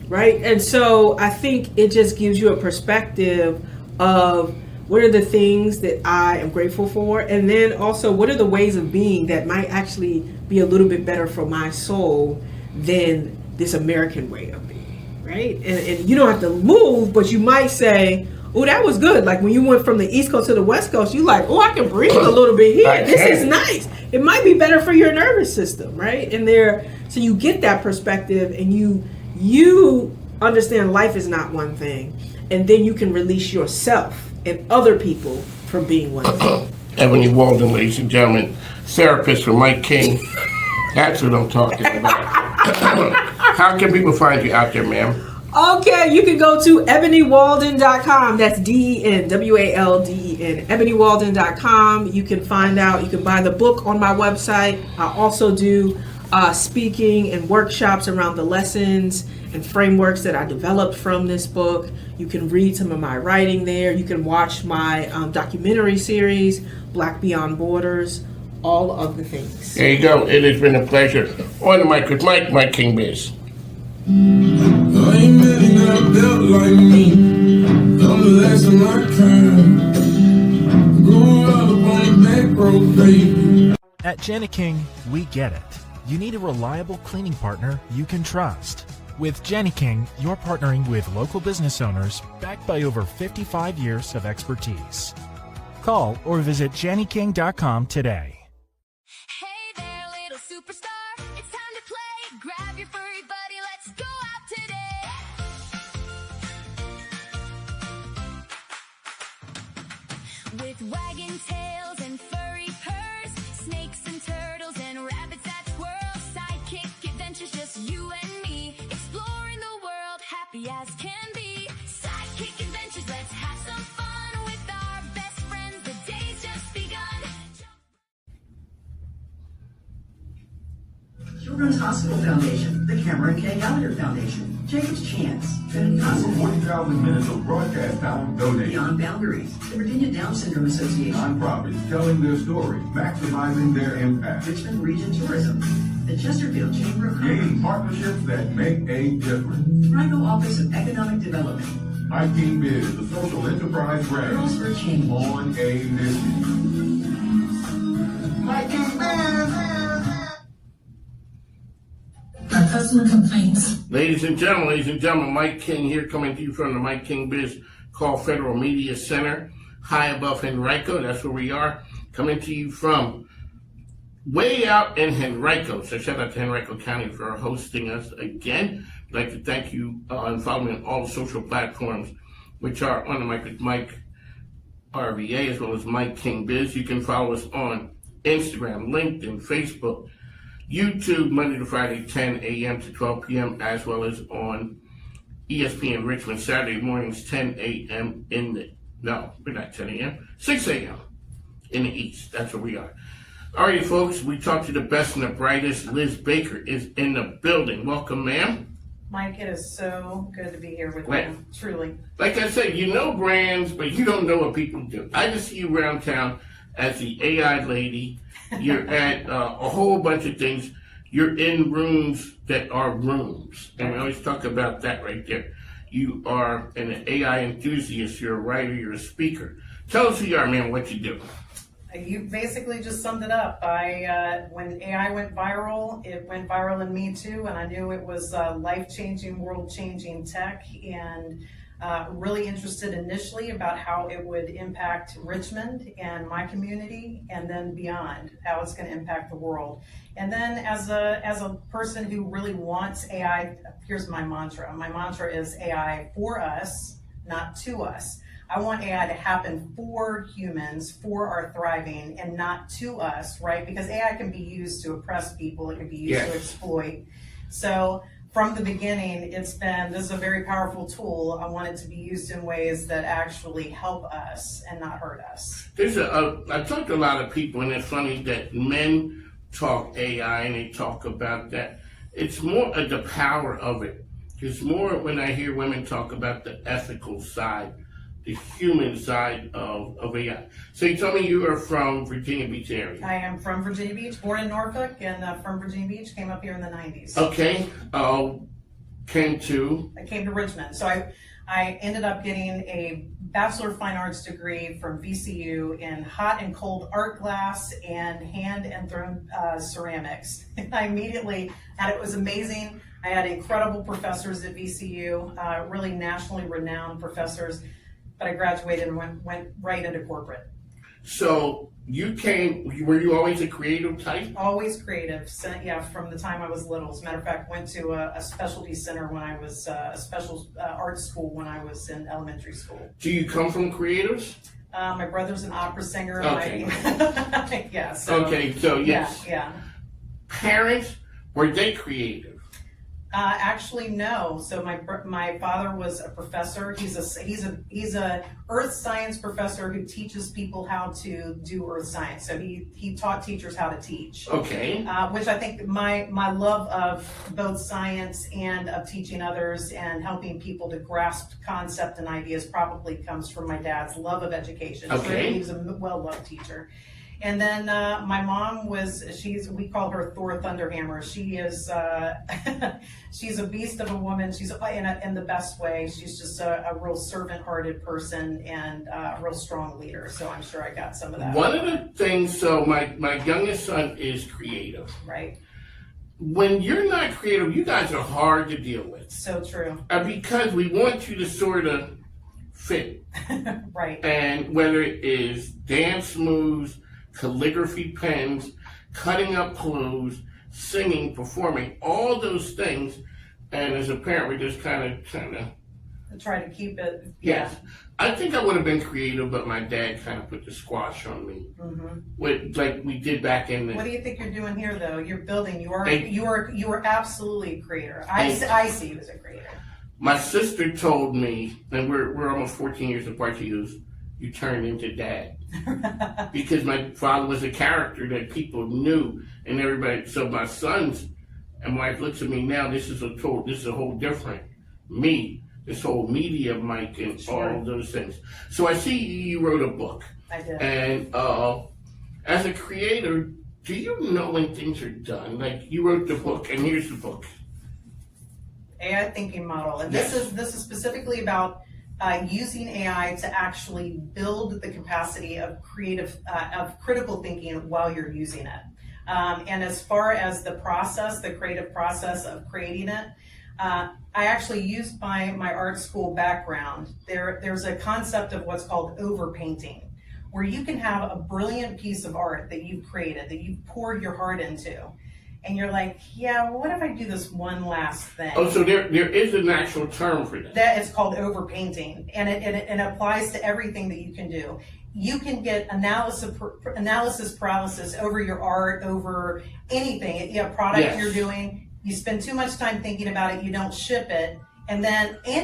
right? And so I think it just gives you a perspective of what are the things that I am grateful for, and then also what are the ways of being that might actually be a little bit better for my soul than this American way of being, right? And you don't have to move, but you might say, oh, that was good. Like when you went from the East Coast to the West Coast, you like, oh, I can breathe a little bit here. This is nice. It might be better for your nervous system, right? And so you get that perspective, and you understand life is not one thing, and then you can release yourself and other people from being one thing. Ebony Walden, ladies and gentlemen, therapist for Mike King. That's what I'm talking about. How can people find you out there, ma'am? Okay, you can go to ebonywalden.com. That's DENWALDEN. ebonywalden.com. You can find out, you can buy the book on my website. I also do speaking and workshops around the lessons and frameworks that I developed from this book. You can read some of my writing there. You can watch my documentary series, Black Beyond Borders, all of the things. There you go. It has been a pleasure. On the mic with Mike King Biz. I ain't really not built like me. I'm the last of my kind. Grew up on the back road, baby. At Janet King, we get it. You need a reliable cleaning partner you can trust. With Jenny King, you're partnering with local business owners backed by over 55 years of expertise. Call or visit jennyking.com today. Hey there, little superstar. It's time to play. Grab your furry buddy. Let's go out today. With wagging tails and furry purrs, snakes and turtles and rabbits that twirl, sidekick adventures, just you and me, exploring the world, happy as can be. Sidekick adventures, let's have some fun with our best friends. The day's just begun. Children's Hospital Foundation, the Cameron K. Gallagher Foundation, Jacob's Chance, and Over 40,000 minutes of broadcast time donated. Beyond Boundaries, the Virginia Down Syndrome Association, Nonprofits telling their story, maximizing their impact. Richmond Region Tourism, the Chesterfield Chamber of Creating Commerce, partnerships that make a difference. Rigo Office of Economic Development, MIKEKINGBIZ, the social enterprise brand. Girls for Change, On a mission. Customer complaints. Ladies and gentlemen, Mike King here, coming to you from the Mike King Biz Call Federal Media Center, high above Henrico. That's where we are, coming to you from way out in Henrico. So shout out to Henrico County for hosting us again. I'd like to thank you and follow me on all the social platforms, which are On the Mic with Mike RVA, as well as Mike King Biz. You can follow us on Instagram, LinkedIn, Facebook, YouTube, Monday to Friday, 10 a.m. to 12 p.m., as well as on ESPN Richmond, Saturday mornings, 10 a.m. we're not 10 a.m., 6 a.m. in the East. That's where we are. All right, folks, we talked to the best and the brightest. Liz Baker is in the building. Welcome, ma'am. Mike, it is so good to be here with you, truly. Like I said, you know brands, but you don't know what people do. I just see you around town as the AI lady. You're at a whole bunch of things. You're in rooms that are rooms. And we always talk about that right there. You are an AI enthusiast. You're a writer. You're a speaker. Tell us who you are, man, what you do. You basically just summed it up. When AI went viral, it went viral in me too, and I knew it was life-changing, world-changing tech, and really interested initially about how it would impact Richmond and my community, and then beyond, how it's going to impact the world. And then as a person who really wants AI, here's my mantra. My mantra is AI for us, not to us. I want AI to happen for humans, for our thriving, and not to us, right? Because AI can be used to oppress people, it can be used to exploit. So from the beginning, this is a very powerful tool. I want it to be used in ways that actually help us and not hurt us. I've talked to a lot of people, and it's funny that men talk AI and they talk about that. It's more of the power of it. It's more when I hear women talk about the ethical side, the human side of AI. So you told me you are from Virginia Beach area. I am from Virginia Beach, born in Norfolk, and from Virginia Beach, came up here in the 90s. Okay. I came to Richmond. So I ended up getting a Bachelor of Fine Arts degree from VCU in hot and cold art glass and hand and thrown ceramics. I immediately it was amazing. I had incredible professors at VCU, really nationally renowned professors, but I graduated and went right into corporate. So were you always a creative type? Always creative, yeah, from the time I was little. As a matter of fact, went to a specialty center when I was, a special art school when I was in elementary school. Do you come from creatives? My brother's an opera singer. Okay. Yeah. So yes. Yeah. Parents, were they creative? Actually, no. So my father was a professor. He's a earth science professor who teaches people how to do earth science. So he taught teachers how to teach. Okay. Which I think my love of both science and of teaching others and helping people to grasp concept and ideas probably comes from my dad's love of education. Okay. So he was a well-loved teacher. And then my mom we call her Thor Thunderhammer. She is, she's a beast of a woman. She's in the best way. She's just a real servant-hearted person and a real strong leader. So I'm sure I got some of that. One of the things, so my youngest son is creative. Right. When you're not creative, you guys are hard to deal with. So true. Because we want you to sort of fit. Right. And whether it is dance moves, calligraphy pens, cutting up clothes, singing, performing, all those things. And as a parent, we just kind of try to keep it. Yes. Yeah. I think I would have been creative, but my dad kind of put the squash on me. Mm-hmm. Like we did back in the... What do you think you're doing here, though? You're building. You are absolutely a creator. I see you as a creator. My sister told me, and we're almost 14 years apart, she goes, you turned into dad. Because my father was a character that people knew and everybody. So my sons and wife looks at me now. This is a whole different me. This whole media, Mike, and all those things. So I see you wrote a book. I did. And as a creator, do you know when things are done? Like you wrote the book, and here's the book. AI thinking model, and this is specifically about. Using AI to actually build the capacity of critical thinking while you're using it. And as far as the creative process of creating it, I actually used my art school background. There's a concept of what's called overpainting, where you can have a brilliant piece of art that you've created, that you've poured your heart into. And you're like, yeah, well, what if I do this one last thing? Oh, so there is an actual term for that. That is called overpainting, and it applies to everything that you can do. You can get analysis paralysis over your art, over anything. You have a product you're doing. You spend too much time thinking about it. You don't ship it, and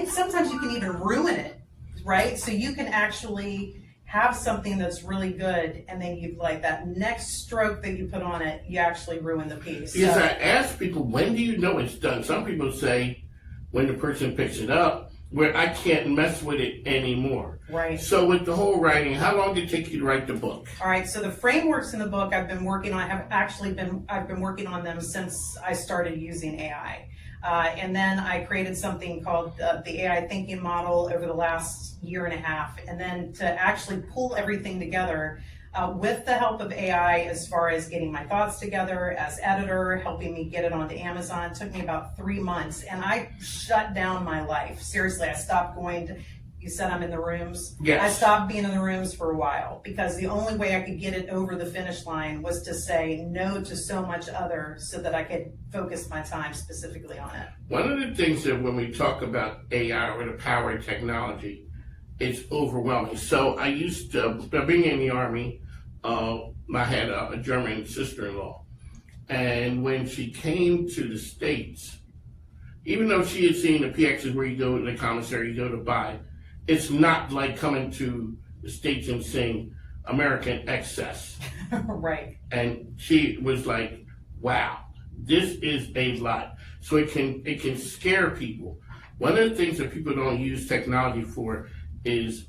sometimes you can even ruin it, right? So you can actually have something that's really good, and then you like that next stroke that you put on it, you actually ruin the piece. Because I ask people, when do you know it's done? Some people say when the person picks it up, where I can't mess with it anymore. Right. So with the whole writing, how long did it take you to write the book? All right. So the frameworks in the book I've been working working on them since I started using AI. And then I created something called the AI thinking model over the last year and a half. And then to actually pull everything together with the help of AI, as far as getting my thoughts together as editor, helping me get it onto Amazon, it took me about 3 months. And I shut down my life. Seriously, I stopped going to... You said I'm in the rooms. Yes. I stopped being in the rooms for a while because the only way I could get it over the finish line was to say no to so much other so that I could focus my time specifically on it. One of the things that when we talk about AI or the power of technology, it's overwhelming. So I used to, being in the Army, I had a German sister-in-law. And when she came to the States, even though she had seen the PXs where you go to the commissary, you go to buy, it's not like coming to the States and seeing American excess. Right. And she was like, wow, this is a lot. So it can scare people. One of the things that people don't use technology for is,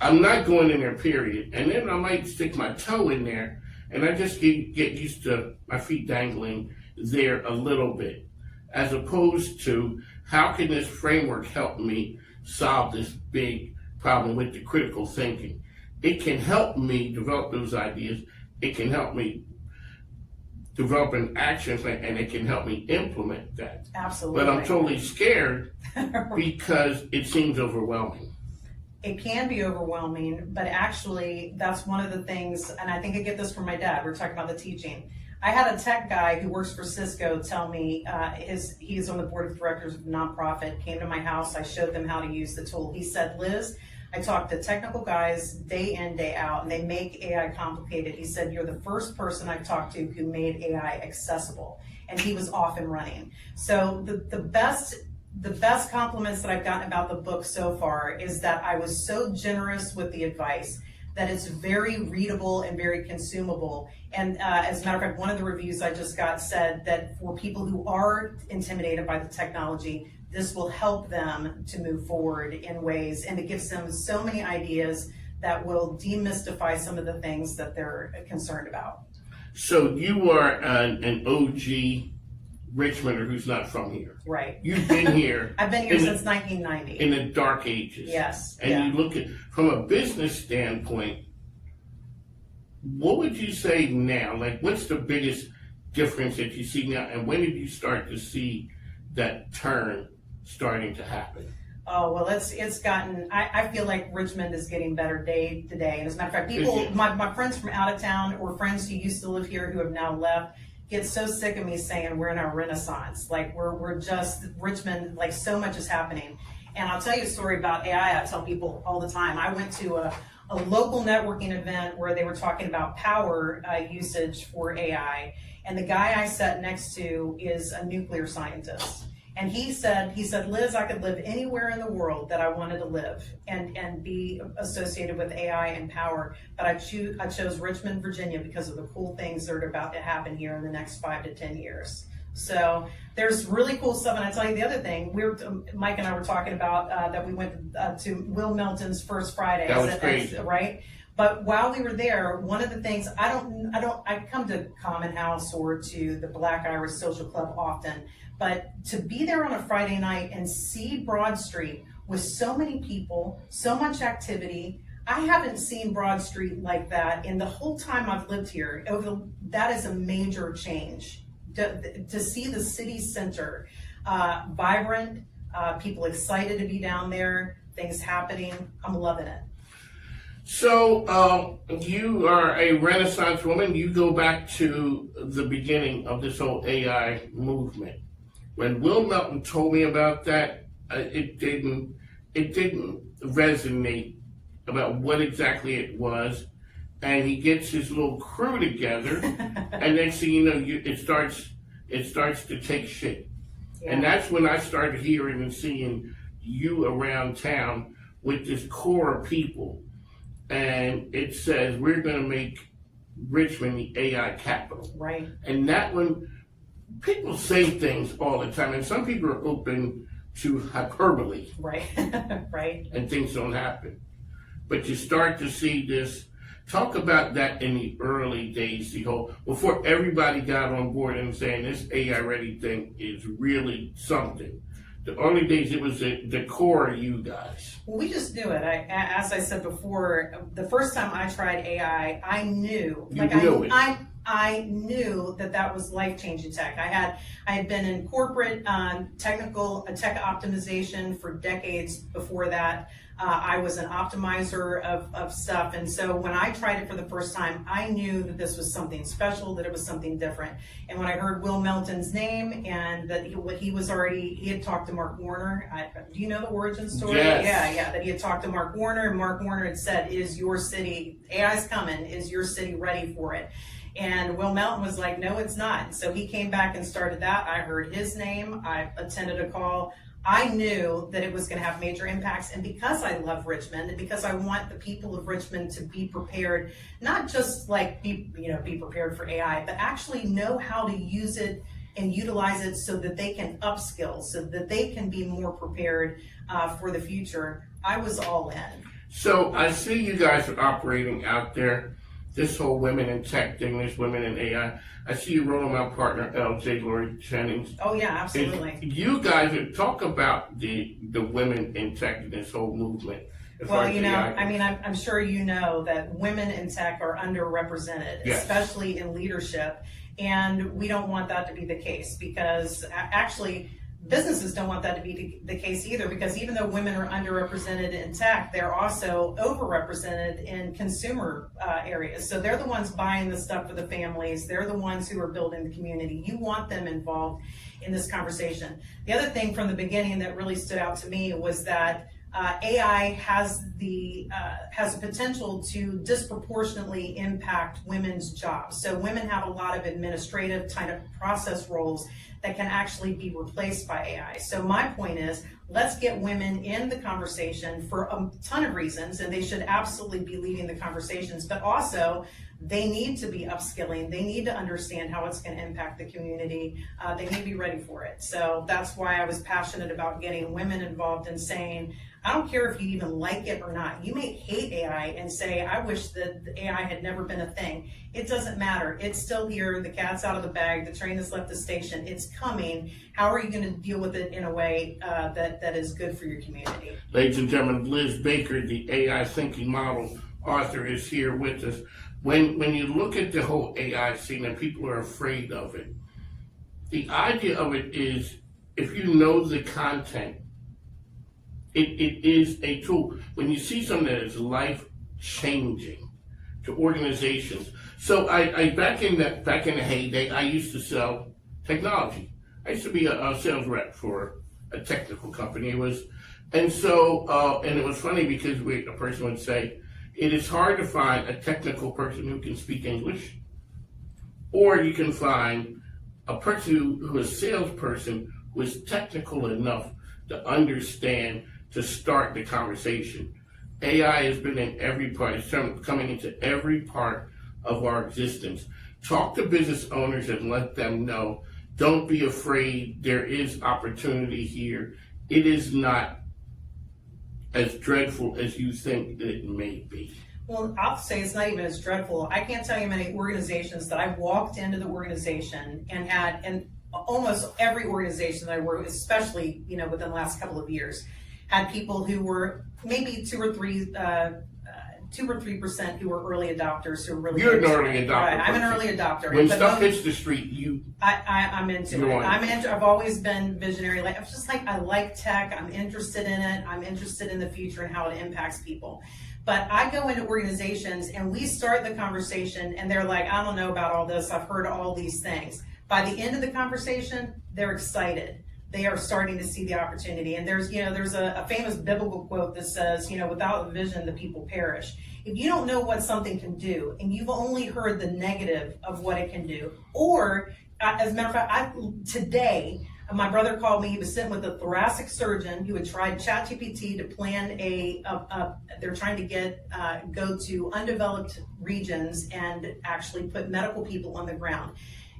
I'm not going in there, period. And then I might stick my toe in there, and I just get used to my feet dangling there a little bit, as opposed to how can this framework help me solve this big problem with the critical thinking. It can help me develop those ideas. It can help me develop an action plan, and it can help me implement that. Absolutely. But I'm totally scared because it seems overwhelming. It can be overwhelming, but actually that's one of the things, and I think I get this from my dad. We're talking about the teaching. I had a tech guy who works for Cisco tell me, he's on the board of directors of a nonprofit, came to my house, I showed them how to use the tool. He said, Liz, I talk to technical guys day in, day out, and they make AI complicated. He said, you're the first person I've talked to who made AI accessible. And he was off and running. So the best compliments that I've gotten about the book so far is that I was so generous with the advice, that it's very readable and very consumable. And as a matter of fact, one of the reviews I just got said that for people who are intimidated by the technology, this will help them to move forward in ways, and it gives them so many ideas that will demystify some of the things that they're concerned about. So you are an OG Richmonder who's not from here. Right. You've been here. I've been here since 1990. In the dark ages. Yes. And you look at, from a business standpoint, what would you say now? Like, what's the biggest difference that you see now, and when did you start to see that turn starting to happen? Oh, well, it's gotten, I feel like Richmond is getting better day to day. And as a matter of fact, people, my friends from out of town or friends who used to live here who have now left, get so sick of me saying we're in a renaissance. Like we're just, Richmond, like so much is happening. And I'll tell you a story about AI. I tell people all the time. I went to a local networking event where they were talking about power usage for AI. And the guy I sat next to is a nuclear scientist. And he said, Liz, I could live anywhere in the world that I wanted to live and be associated with AI and power, but I chose Richmond, Virginia because of the cool things that are about to happen here in the next 5 to 10 years. So there's really cool stuff. And I tell you the other thing, Mike and I were talking about that we went to Will Melton's First Friday. That was crazy. Right? But while we were there, one of the things, I come to Common House or to the Black Irish Social Club often, but to be there on a Friday night and see Broad Street with so many people, so much activity, I haven't seen Broad Street like that in the whole time I've lived here. That is a major change. To see the city center vibrant, people excited to be down there, things happening, I'm loving it. So you are a Renaissance woman. You go back to the beginning of this whole AI movement. When Will Melton told me about that, it didn't resonate about what exactly it was. And he gets his little crew together, and next thing you know, it starts to take shape. Yeah. And that's when I started hearing and seeing you around town with this core of people. And it says, we're going to make Richmond the AI capital. Right. And that one, people say things all the time, and some people are open to hyperbole. Right. Right. And things don't happen. But you start to see this. Talk about that in the early days, the whole, before everybody got on board and saying this AI ready thing is really something. The early days, it was the core of you guys. Well, we just knew it. As I said before, the first time I tried AI, I knew. You knew it. I knew that that was life-changing tech. I had been in corporate tech optimization for decades before that. I was an optimizer of stuff, and so when I tried it for the first time, I knew that this was something special, that it was something different. And when I heard Will Melton's name and that he had talked to Mark Warner. Do you know the origin story? Yes. Yeah, that he had talked to Mark Warner, and Mark Warner had said, "Is your city, AI's coming, is your city ready for it?" And Will Melton was like, "No, it's not." So he came back and started that. I heard his name. I attended a call. I knew that it was going to have major impacts. And because I love Richmond, and because I want the people of Richmond to be prepared, not just like be prepared for AI, but actually know how to use it and utilize it so that they can upskill, so that they can be more prepared for the future, I was all in. So I see you guys are operating out there. This whole women in tech thing, this women in AI. I see you rolling out partner LJ Lori Jennings. Oh yeah, absolutely. You guys talk about the women in tech and this whole movement. Well, I mean, I'm sure you know that women in tech are underrepresented, yes, especially in leadership, and we don't want that to be the case, because actually businesses don't want that to be the case either, because even though women are underrepresented in tech, they're also overrepresented in consumer areas. So they're the ones buying the stuff for the families. They're the ones who are building the community. You want them involved in this conversation. The other thing from the beginning that really stood out to me was that AI has the potential to disproportionately impact women's jobs. So women have a lot of administrative kind of process roles that can actually be replaced by AI. So my point is, let's get women in the conversation for a ton of reasons, and they should absolutely be leading the conversations, but also they need to be upskilling. They need to understand how it's going to impact the community. They need to be ready for it. So that's why I was passionate about getting women involved and saying, I don't care if you even like it or not. You may hate AI and say, I wish that the AI had never been a thing. It doesn't matter. It's still here. The cat's out of the bag. The train has left the station. It's coming. How are you going to deal with it in a way that is good for your community? Ladies and gentlemen, Liz Baker, the AI thinking model author, is here with us. When you look at the whole AI scene and people are afraid of it, the idea of it is, if you know the content, it is a tool. When you see something that is life-changing to organizations. So I back in the heyday, I used to sell technology. I used to be a sales rep for a technical company. And it was funny because a person would say, it is hard to find a technical person who can speak English, or you can find a person who is a salesperson who is technical enough to understand to start the conversation. AI has been in every part, it's coming into every part of our existence. Talk to business owners and let them know, don't be afraid, there is opportunity here. It is not as dreadful as you think that it may be. Well, I'll say it's not even as dreadful. I can't tell you many organizations that I've walked into the organization and almost every organization that I work with, especially within the last couple of years, had people who were maybe 2 or 3% who were early adopters who were really. You're an early adopter. Right, I'm an early adopter. When stuff hits the street, I'm into it. I've always been visionary. I like tech. I'm interested in it. I'm interested in the future and how it impacts people. But I go into organizations and we start the conversation and they're like, I don't know about all this. I've heard all these things. By the end of the conversation, they're excited. They are starting to see the opportunity. And there's a famous biblical quote that says, without a vision, the people perish. If you don't know what something can do and you've only heard the negative of what it can do, or as a matter of fact, today, my brother called me. He was sitting with a thoracic surgeon who had tried ChatGPT to plan they're trying to go to undeveloped regions and actually put medical people on the ground.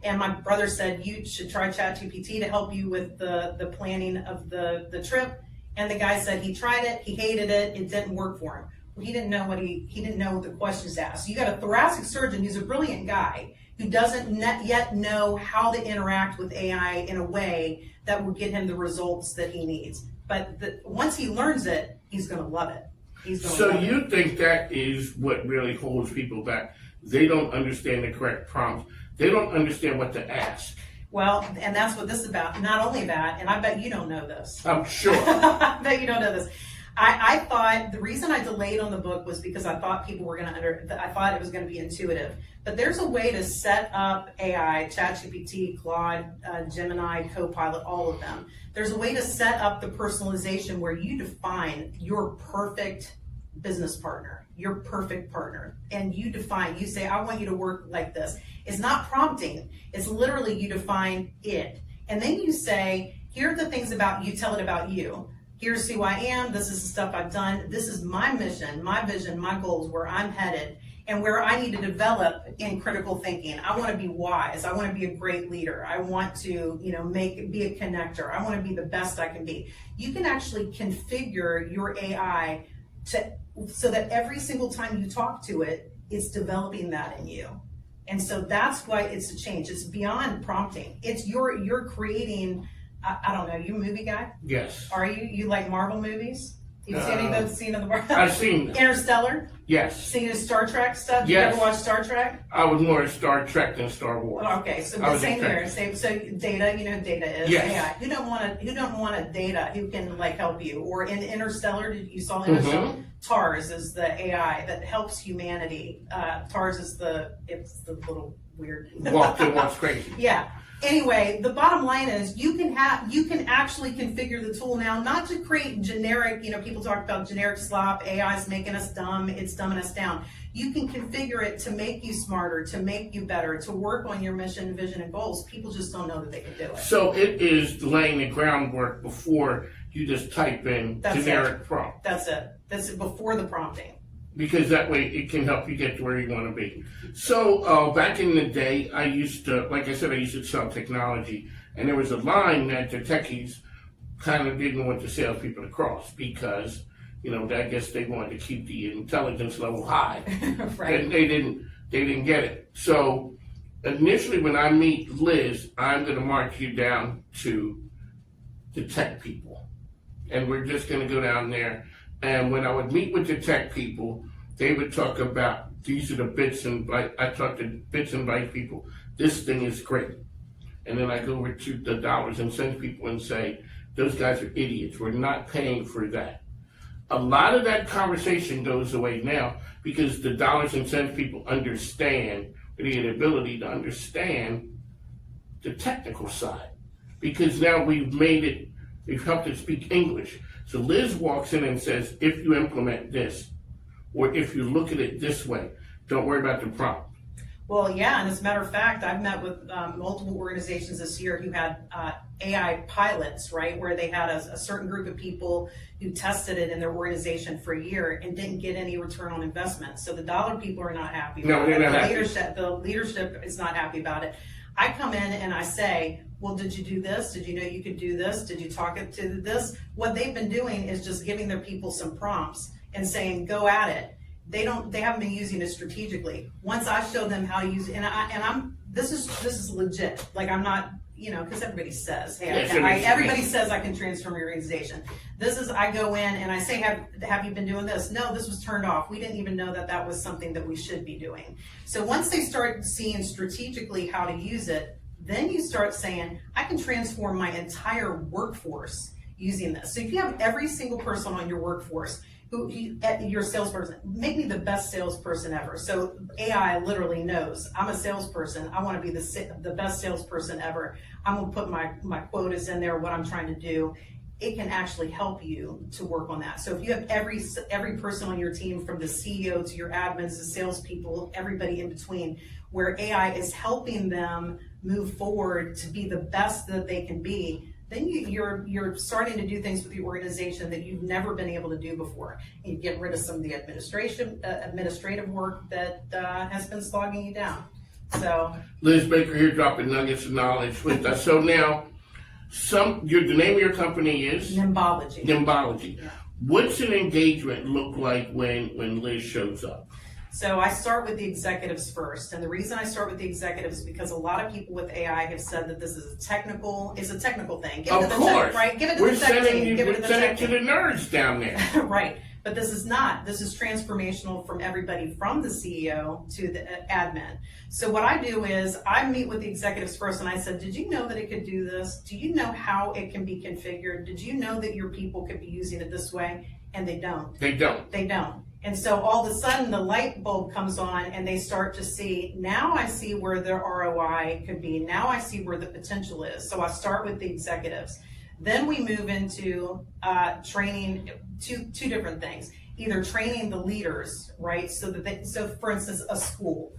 And my brother said, you should try ChatGPT to help you with the planning of the trip. And the guy said he tried it, he hated it, it didn't work for him. Well, he didn't know he didn't know the questions asked. So you got a thoracic surgeon who's a brilliant guy who doesn't yet know how to interact with AI in a way that will get him the results that he needs. But once he learns it, he's going to love it. So you think that is what really holds people back? They don't understand the correct prompts. They don't understand what to ask. Well, and that's what this is about. Not only that, and I bet you don't know this. I'm sure. I bet you don't know this. I thought the reason I delayed on the book was because I thought people were going to I thought it was going to be intuitive. But there's a way to set up AI, ChatGPT, Claude, Gemini, Copilot, all of them. There's a way to set up the personalization where you define your perfect business partner, your perfect partner. And you say, I want you to work like this. It's not prompting. It's literally you define it. And then you say, here are the things about you, tell it about you. Here's who I am, this is the stuff I've done, this is my mission, my vision, my goals, where I'm headed, and where I need to develop in critical thinking. I want to be wise, I want to be a great leader, I want to, be a connector, I want to be the best I can be. You can actually configure your AI so that every single time you talk to it, it's developing that in you. And so that's why it's a change. It's beyond prompting. It's you're creating. I don't know. You a movie guy? Yes. Are you? You like Marvel movies? You've seen any of those scenes of the Marvel? I've seen them. Interstellar? Yes. Seen the Star Trek stuff? Yes. You ever watch Star Trek? I was more Star Trek than Star Wars. Okay, so the same here. So data, you know who data is. Yes. AI. Who don't want a data who can help you? Or in Interstellar, you saw Interstellar? Mm-hmm. TARS is the AI that helps humanity. TARS is it's the little weird. Walks crazy. Yeah. Anyway, the bottom line is you can actually configure the tool now, not to create generic, people talk about generic slop, AI is making us dumb, it's dumbing us down. You can configure it to make you smarter, to make you better, to work on your mission, vision, and goals. People just don't know that they can do it. So it is laying the groundwork before you just type in generic prompt. That's it. That's it before the prompting. Because that way it can help you get to where you want to be. So back in the day, I used to sell technology, and there was a line that the techies kind of didn't want the salespeople to cross because, I guess they wanted to keep the intelligence level high. Right. And they didn't get it. So initially, when I meet Liz, I'm going to march you down to the tech people, and we're just going to go down there. And when I would meet with the tech people, they would talk about, these are the bits and bytes. I talk to bits and bytes people. This thing is great. And then I go over to the dollars and cents people and say, those guys are idiots. We're not paying for that. A lot of that conversation goes away now because the dollars and cents people understand, the ability to understand the technical side. Because now we've helped it speak English. So Liz walks in and says, if you implement this, or if you look at it this way, don't worry about the prompt. Well, yeah, and as a matter of fact, I've met with multiple organizations this year who had AI pilots, right, where they had a certain group of people who tested it in their organization for a year and didn't get any return on investment. So the dollar people are not happy. No, they're not happy. The leadership is not happy about it. I come in and I say, well, did you do this? Did you know you could do this? Did you talk it to this? What they've been doing is just giving their people some prompts and saying, go at it. They haven't been using it strategically. Once I show them how to use it, this is legit. Like I'm not, because everybody says, hey, everybody says I can transform your organization. I go in and I say, have you been doing this? No, this was turned off. We didn't even know that was something that we should be doing. So once they start seeing strategically how to use it, then you start saying, I can transform my entire workforce using this. So if you have every single person on your workforce, your salesperson, make me the best salesperson ever. So AI literally knows I'm a salesperson. I want to be the best salesperson ever. I'm going to put my quotas in there, what I'm trying to do. It can actually help you to work on that. So if you have every person on your team, from the CEO to your admins, the salespeople, everybody in between, where AI is helping them move forward to be the best that they can be, then you're starting to do things with the organization that you've never been able to do before. And you get rid of some of the administrative work that has been slogging you down. So Liz Baker here, dropping nuggets of knowledge with us. So now, the name of your company is Nimbology. Yeah. What's an engagement look like when Liz shows up? So I start with the executives first, and the reason I start with the executives is because a lot of people with AI have said that this is a technical thing. Of course, right? Give it to we're the tech team. We're sending it to the nerds down there. Right. But this is not. This is transformational from everybody from the CEO to the admin. So what I do is I meet with the executives first and I said, did you know that it could do this? Do you know how it can be configured? Did you know that your people could be using it this way? And they don't. They don't. They don't. And so all of a sudden the light bulb comes on and they start to see, now I see where their ROI could be. Now I see where the potential is. So I start with the executives. Then we move into training two different things. Either training the leaders, right? So for instance, a school,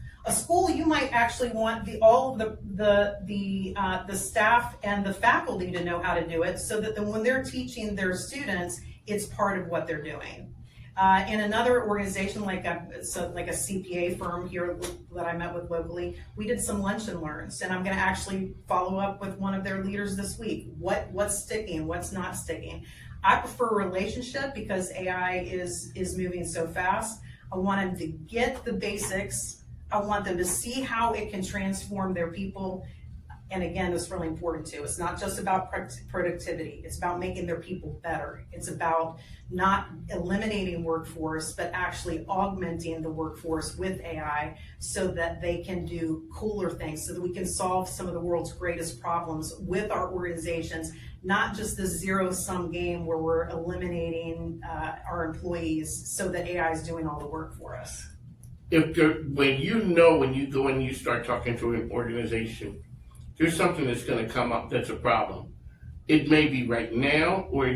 you might actually want all of the staff and the faculty to know how to do it, so that when they're teaching their students, it's part of what they're doing. In another organization, like a CPA firm here that I met with locally, we did some lunch and learns, and I'm going to actually follow up with one of their leaders this week. What's sticking? What's not sticking? I prefer relationship because AI is moving so fast. I want them to get the basics. I want them to see how it can transform their people. And again, that's really important too. It's not just about productivity. It's about making their people better. It's about not eliminating workforce, but actually augmenting the workforce with AI so that they can do cooler things, so that we can solve some of the world's greatest problems with our organizations, not just this zero-sum game where we're eliminating our employees so that AI is doing all the work for us. When you go and you start talking to an organization, there's something that's going to come up that's a problem. It may be right now, or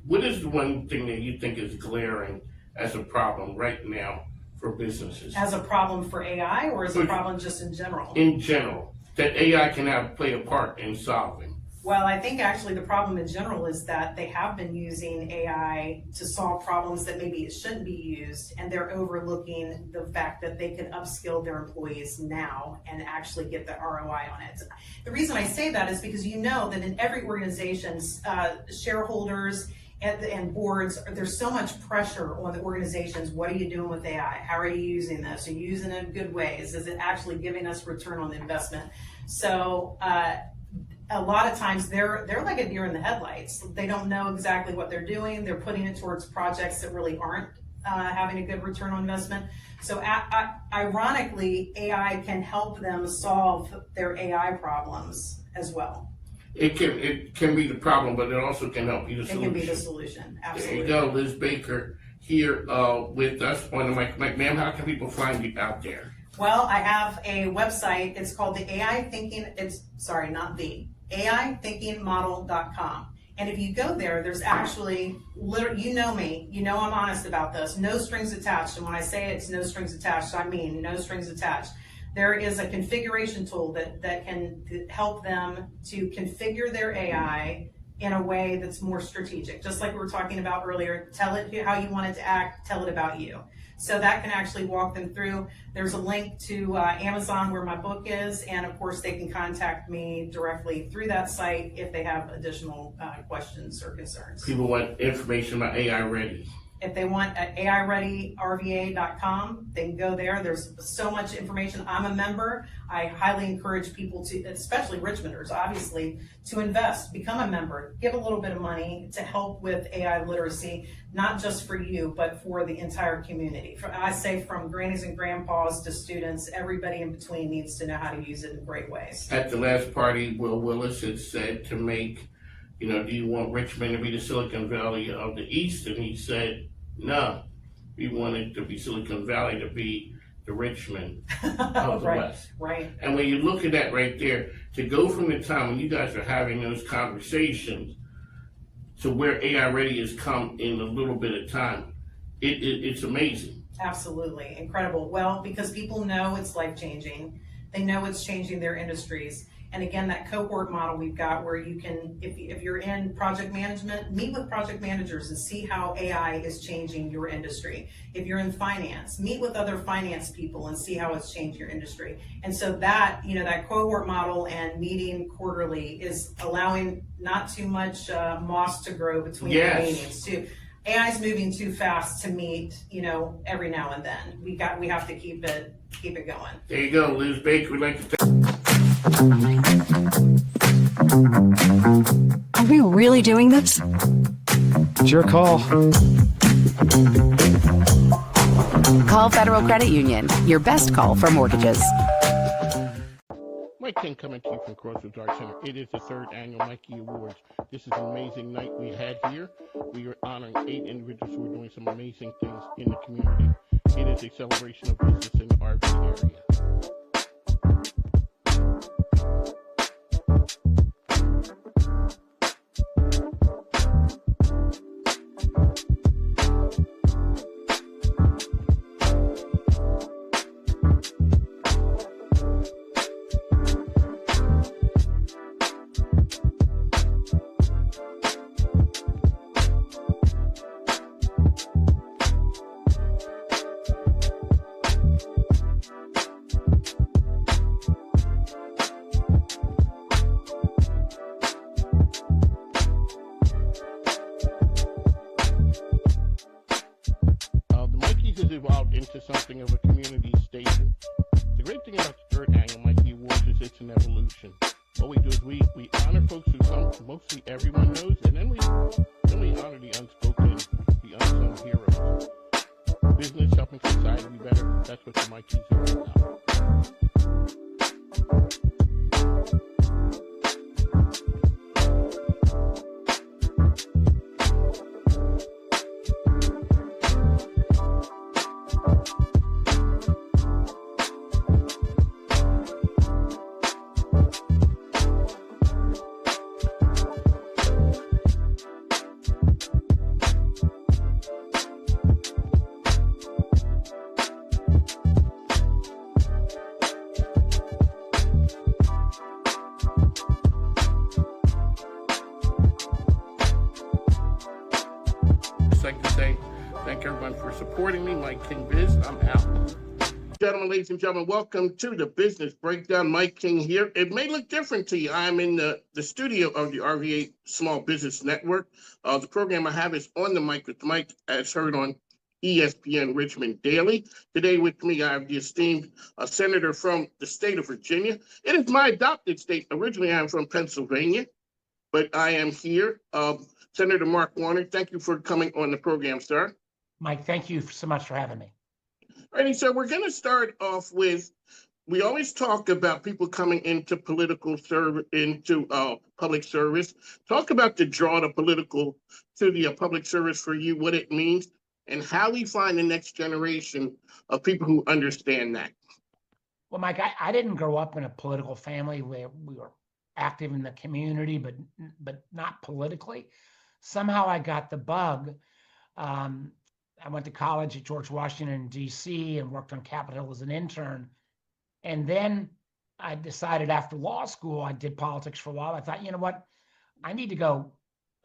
what is the one thing that you think is glaring as a problem right now for businesses? As a problem for AI, or as a problem just in general? In general, that AI can play a part in solving. Well, I think actually the problem in general is that they have been using AI to solve problems that maybe it shouldn't be used, and they're overlooking the fact that they can upskill their employees now and actually get the ROI on it. The reason I say that is because you know that in every organization, shareholders and boards, there's so much pressure on the organizations. What are you doing with AI? How are you using this? Are you using it in good ways? Is it actually giving us return on the investment? So, a lot of times they're like a deer in the headlights. They don't know exactly what they're doing. They're putting it towards projects that really aren't having a good return on investment. So ironically, AI can help them solve their AI problems as well. It can be the problem, but it also can help you the solution. It can be the solution, absolutely. There you go, Liz Baker here with us on the mic. Ma'am, how can people find you out there? Well, I have a website. It's called the AIthinkingmodel.com. And if you go there, there's actually, you know me, you know I'm honest about this, no strings attached. And when I say it's no strings attached, I mean no strings attached. There is a configuration tool that can help them to configure their AI in a way that's more strategic. Just like we were talking about earlier, tell it how you want it to act, tell it about you. So that can actually walk them through. There's a link to Amazon where my book is, and of course they can contact me directly through that site if they have additional questions or concerns. People want information about AI Ready. If they want at AIReadyRVA.com, they can go there. There's so much information. I'm a member. I highly encourage people to, especially Richmonders, obviously, to invest, become a member, give a little bit of money to help with AI literacy, not just for you, but for the entire community. I say from grannies and grandpas to students, everybody in between needs to know how to use it in great ways. At the last party, Will Willis had said to make, do you want Richmond to be the Silicon Valley of the East? And he said, no, we want it to be Silicon Valley to be the Richmond of the West. Right. And when you look at that right there, to go from the time when you guys are having those conversations to where AI Ready has come in a little bit of time, it's amazing. Absolutely. Incredible. Well, because people know it's life-changing. They know it's changing their industries. And again, that cohort model we've got where you can, if you're in project management, meet with project managers and see how AI is changing your industry. If you're in finance, meet with other finance people and see how it's changed your industry. And so that, that cohort model and meeting quarterly is allowing not too much moss to grow between the meetings too. AI is moving too fast to meet, every now and then. We have to keep it going. There you go, Liz Baker. We'd like to Are we really doing this? It's your call. Call Federal Credit Union, your best call for mortgages. Mike King coming to you from Crossroads Art Center. It is the 3rd annual Mikey Awards. This is an amazing night we had here. We are honoring 8 individuals who are doing some amazing things in the community. It is a celebration of business in the RV area. Evolved into something of a community station. The great thing about the 3rd annual Mikey Awards is it's an evolution. What we do is we honor folks who mostly everyone knows, and then we honor the unspoken, the unsung heroes. Business helping society be better, that's what the Mikeys are all about. Like to say thank everyone for supporting me. MIKEKINGBIZ, I'm out. Gentlemen, ladies and gentlemen, welcome to the Business Breakdown. Mike King here. It may look different to you. I'm in the studio of the RVA Small Business Network. The program I have is On the Mic with Mike, as heard on ESPN Richmond Daily. Today with me, I have the esteemed senator from the state of Virginia. It is my adopted state. Originally, I'm from Pennsylvania, but I am here. Senator Mark Warner, thank you for coming on the program, sir. Mike, thank you so much for having me. All righty, so we're going to start off with, we always talk about people coming into political service, into public service. Talk about the draw to the public service for you, what it means, and how we find the next generation of people who understand that. Well, Mike, I didn't grow up in a political family where we were active in the community, but not politically. Somehow I got the bug. I went to college at George Washington, D.C., and worked on Capitol Hill as an intern. And then I decided after law school, I did politics for a while. I thought, you know what? I need to go.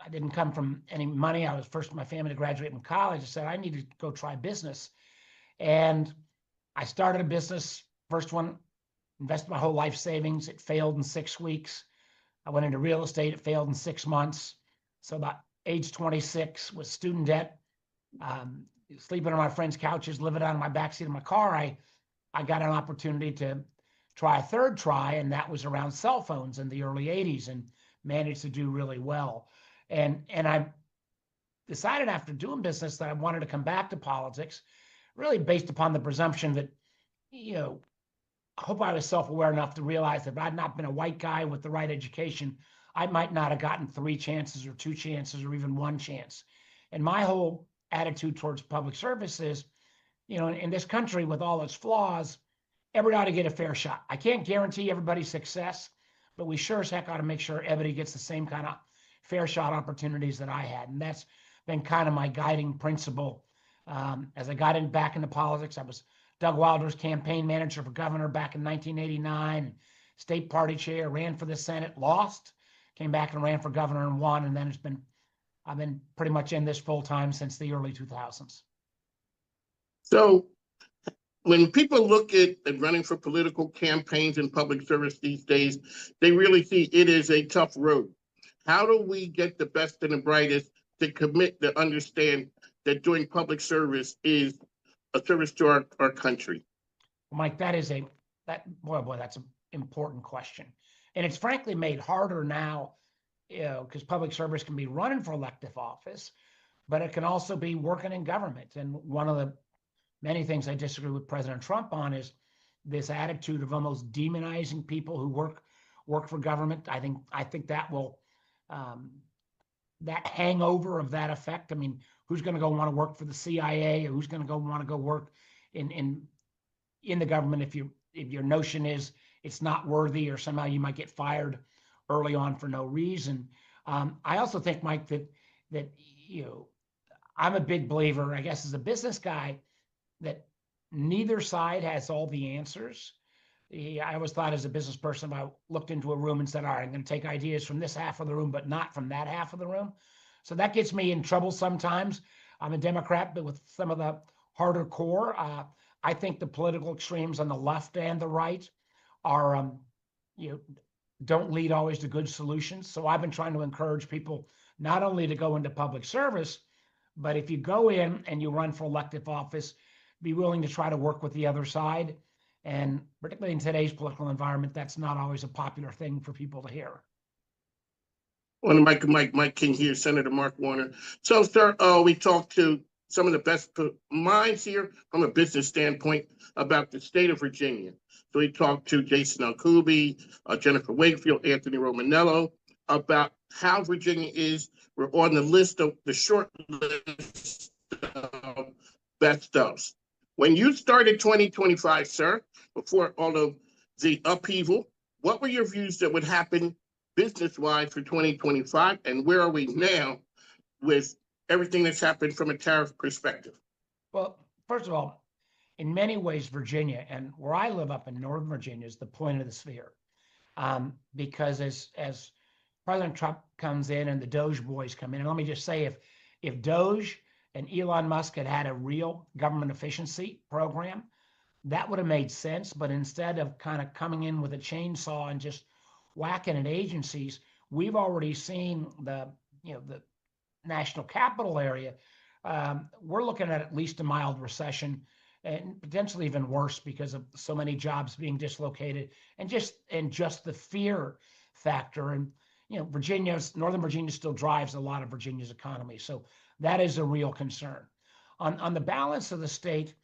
I didn't come from any money. I was first in my family to graduate from college. I said, I need to go try business. And I started a business, first one, invested my whole life savings. It failed in 6 weeks. I went into real estate. It failed in 6 months. So about age 26 with student debt, sleeping on my friends' couches, living out of my backseat of my car, I got an opportunity to try a third try, and that was around cell phones in the early 80s, and managed to do really well. And I decided after doing business that I wanted to come back to politics, really based upon the presumption that, you know, I hope I was self-aware enough to realize that if I'd not been a white guy with the right education, I might not have gotten 3 chances or 2 chances or even 1 chance. And my whole attitude towards public service is, you know, in this country with all its flaws, everybody ought to get a fair shot. I can't guarantee everybody's success, but we sure as heck ought to make sure everybody gets the same kind of fair shot opportunities that I had. And that's been kind of my guiding principle. As I got back into politics, I was Doug Wilder's campaign manager for governor back in 1989, state party chair, ran for the Senate, lost, came back and ran for governor and won. And then I've been pretty much in this full time since the early 2000s. So when people look at running for political campaigns and public service these days, they really see it is a tough road. How do we get the best and the brightest to commit to understand that doing public service is a service to our country? Mike, that's an important question. And it's frankly made harder now, you know, because public service can be running for elective office, but it can also be working in government. And one of the many things I disagree with President Trump on is this attitude of almost demonizing people who work for government. I think that will that hangover of that effect. I mean, who's going to go want to work for the CIA, or who's going to go want to go work in the government if your notion is it's not worthy, or somehow you might get fired early on for no reason. I also think, Mike, that I'm a big believer, I guess, as a business guy, that neither side has all the answers. I always thought, as a business person, I looked into a room and said, all right, I'm going to take ideas from this half of the room, but not from that half of the room. So that gets me in trouble sometimes. I'm a Democrat, but with some of the harder core, I think the political extremes on the left and the right are, don't lead always to good solutions. So I've been trying to encourage people not only to go into public service, but if you go in and you run for elective office, be willing to try to work with the other side. And particularly in today's political environment, that's not always a popular thing for people to hear. On the Mike King here, Senator Mark Warner. So, sir, we talked to some of the best minds here from a business standpoint about the state of Virginia. So we talked to Jason Colby, Jennifer Wakefield, Anthony Romanello about how Virginia is. We're on the list of the short list of best ofs. When you started 2025, sir, before all of the upheaval, what were your views that would happen business-wise for 2025, and where are we now with everything that's happened from a tariff perspective? Well, first of all, in many ways, Virginia, and where I live up in Northern Virginia, is the point of the sphere. Because as President Trump comes in and the Doge boys come in, and let me just say, if Doge and Elon Musk had a real government efficiency program, that would have made sense. But instead of kind of coming in with a chainsaw and just whacking at agencies, we've already seen the national capital area. We're looking at least a mild recession, and potentially even worse because of so many jobs being dislocated, and just the fear factor. And Northern Virginia still drives a lot of Virginia's economy, so that is a real concern. On the balance of the state,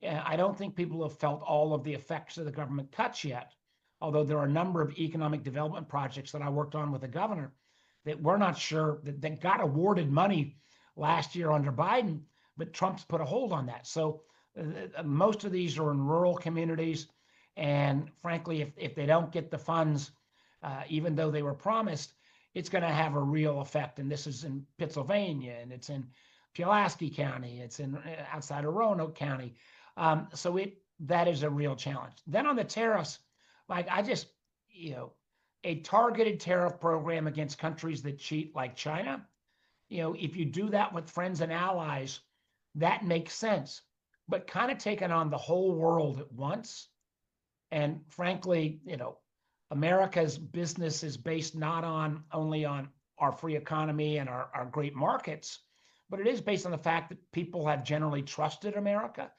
I don't think people have felt all of the effects of the government cuts yet, although there are a number of economic development projects that I worked on with the governor that we're not sure that got awarded money last year under Biden, but Trump's put a hold on that. So most of these are in rural communities. And frankly, if they don't get the funds, even though they were promised, it's going to have a real effect. And this is in Pennsylvania, and it's in Pulaski County, it's in outside of Roanoke County. So that is a real challenge. Then on the tariffs, like a targeted tariff program against countries that cheat, like China, if you do that with friends and allies, that makes sense. But kind of taking on the whole world at once, and frankly, America's business is based not only on our free economy and our great markets, but it is based on the fact that people have generally trusted America.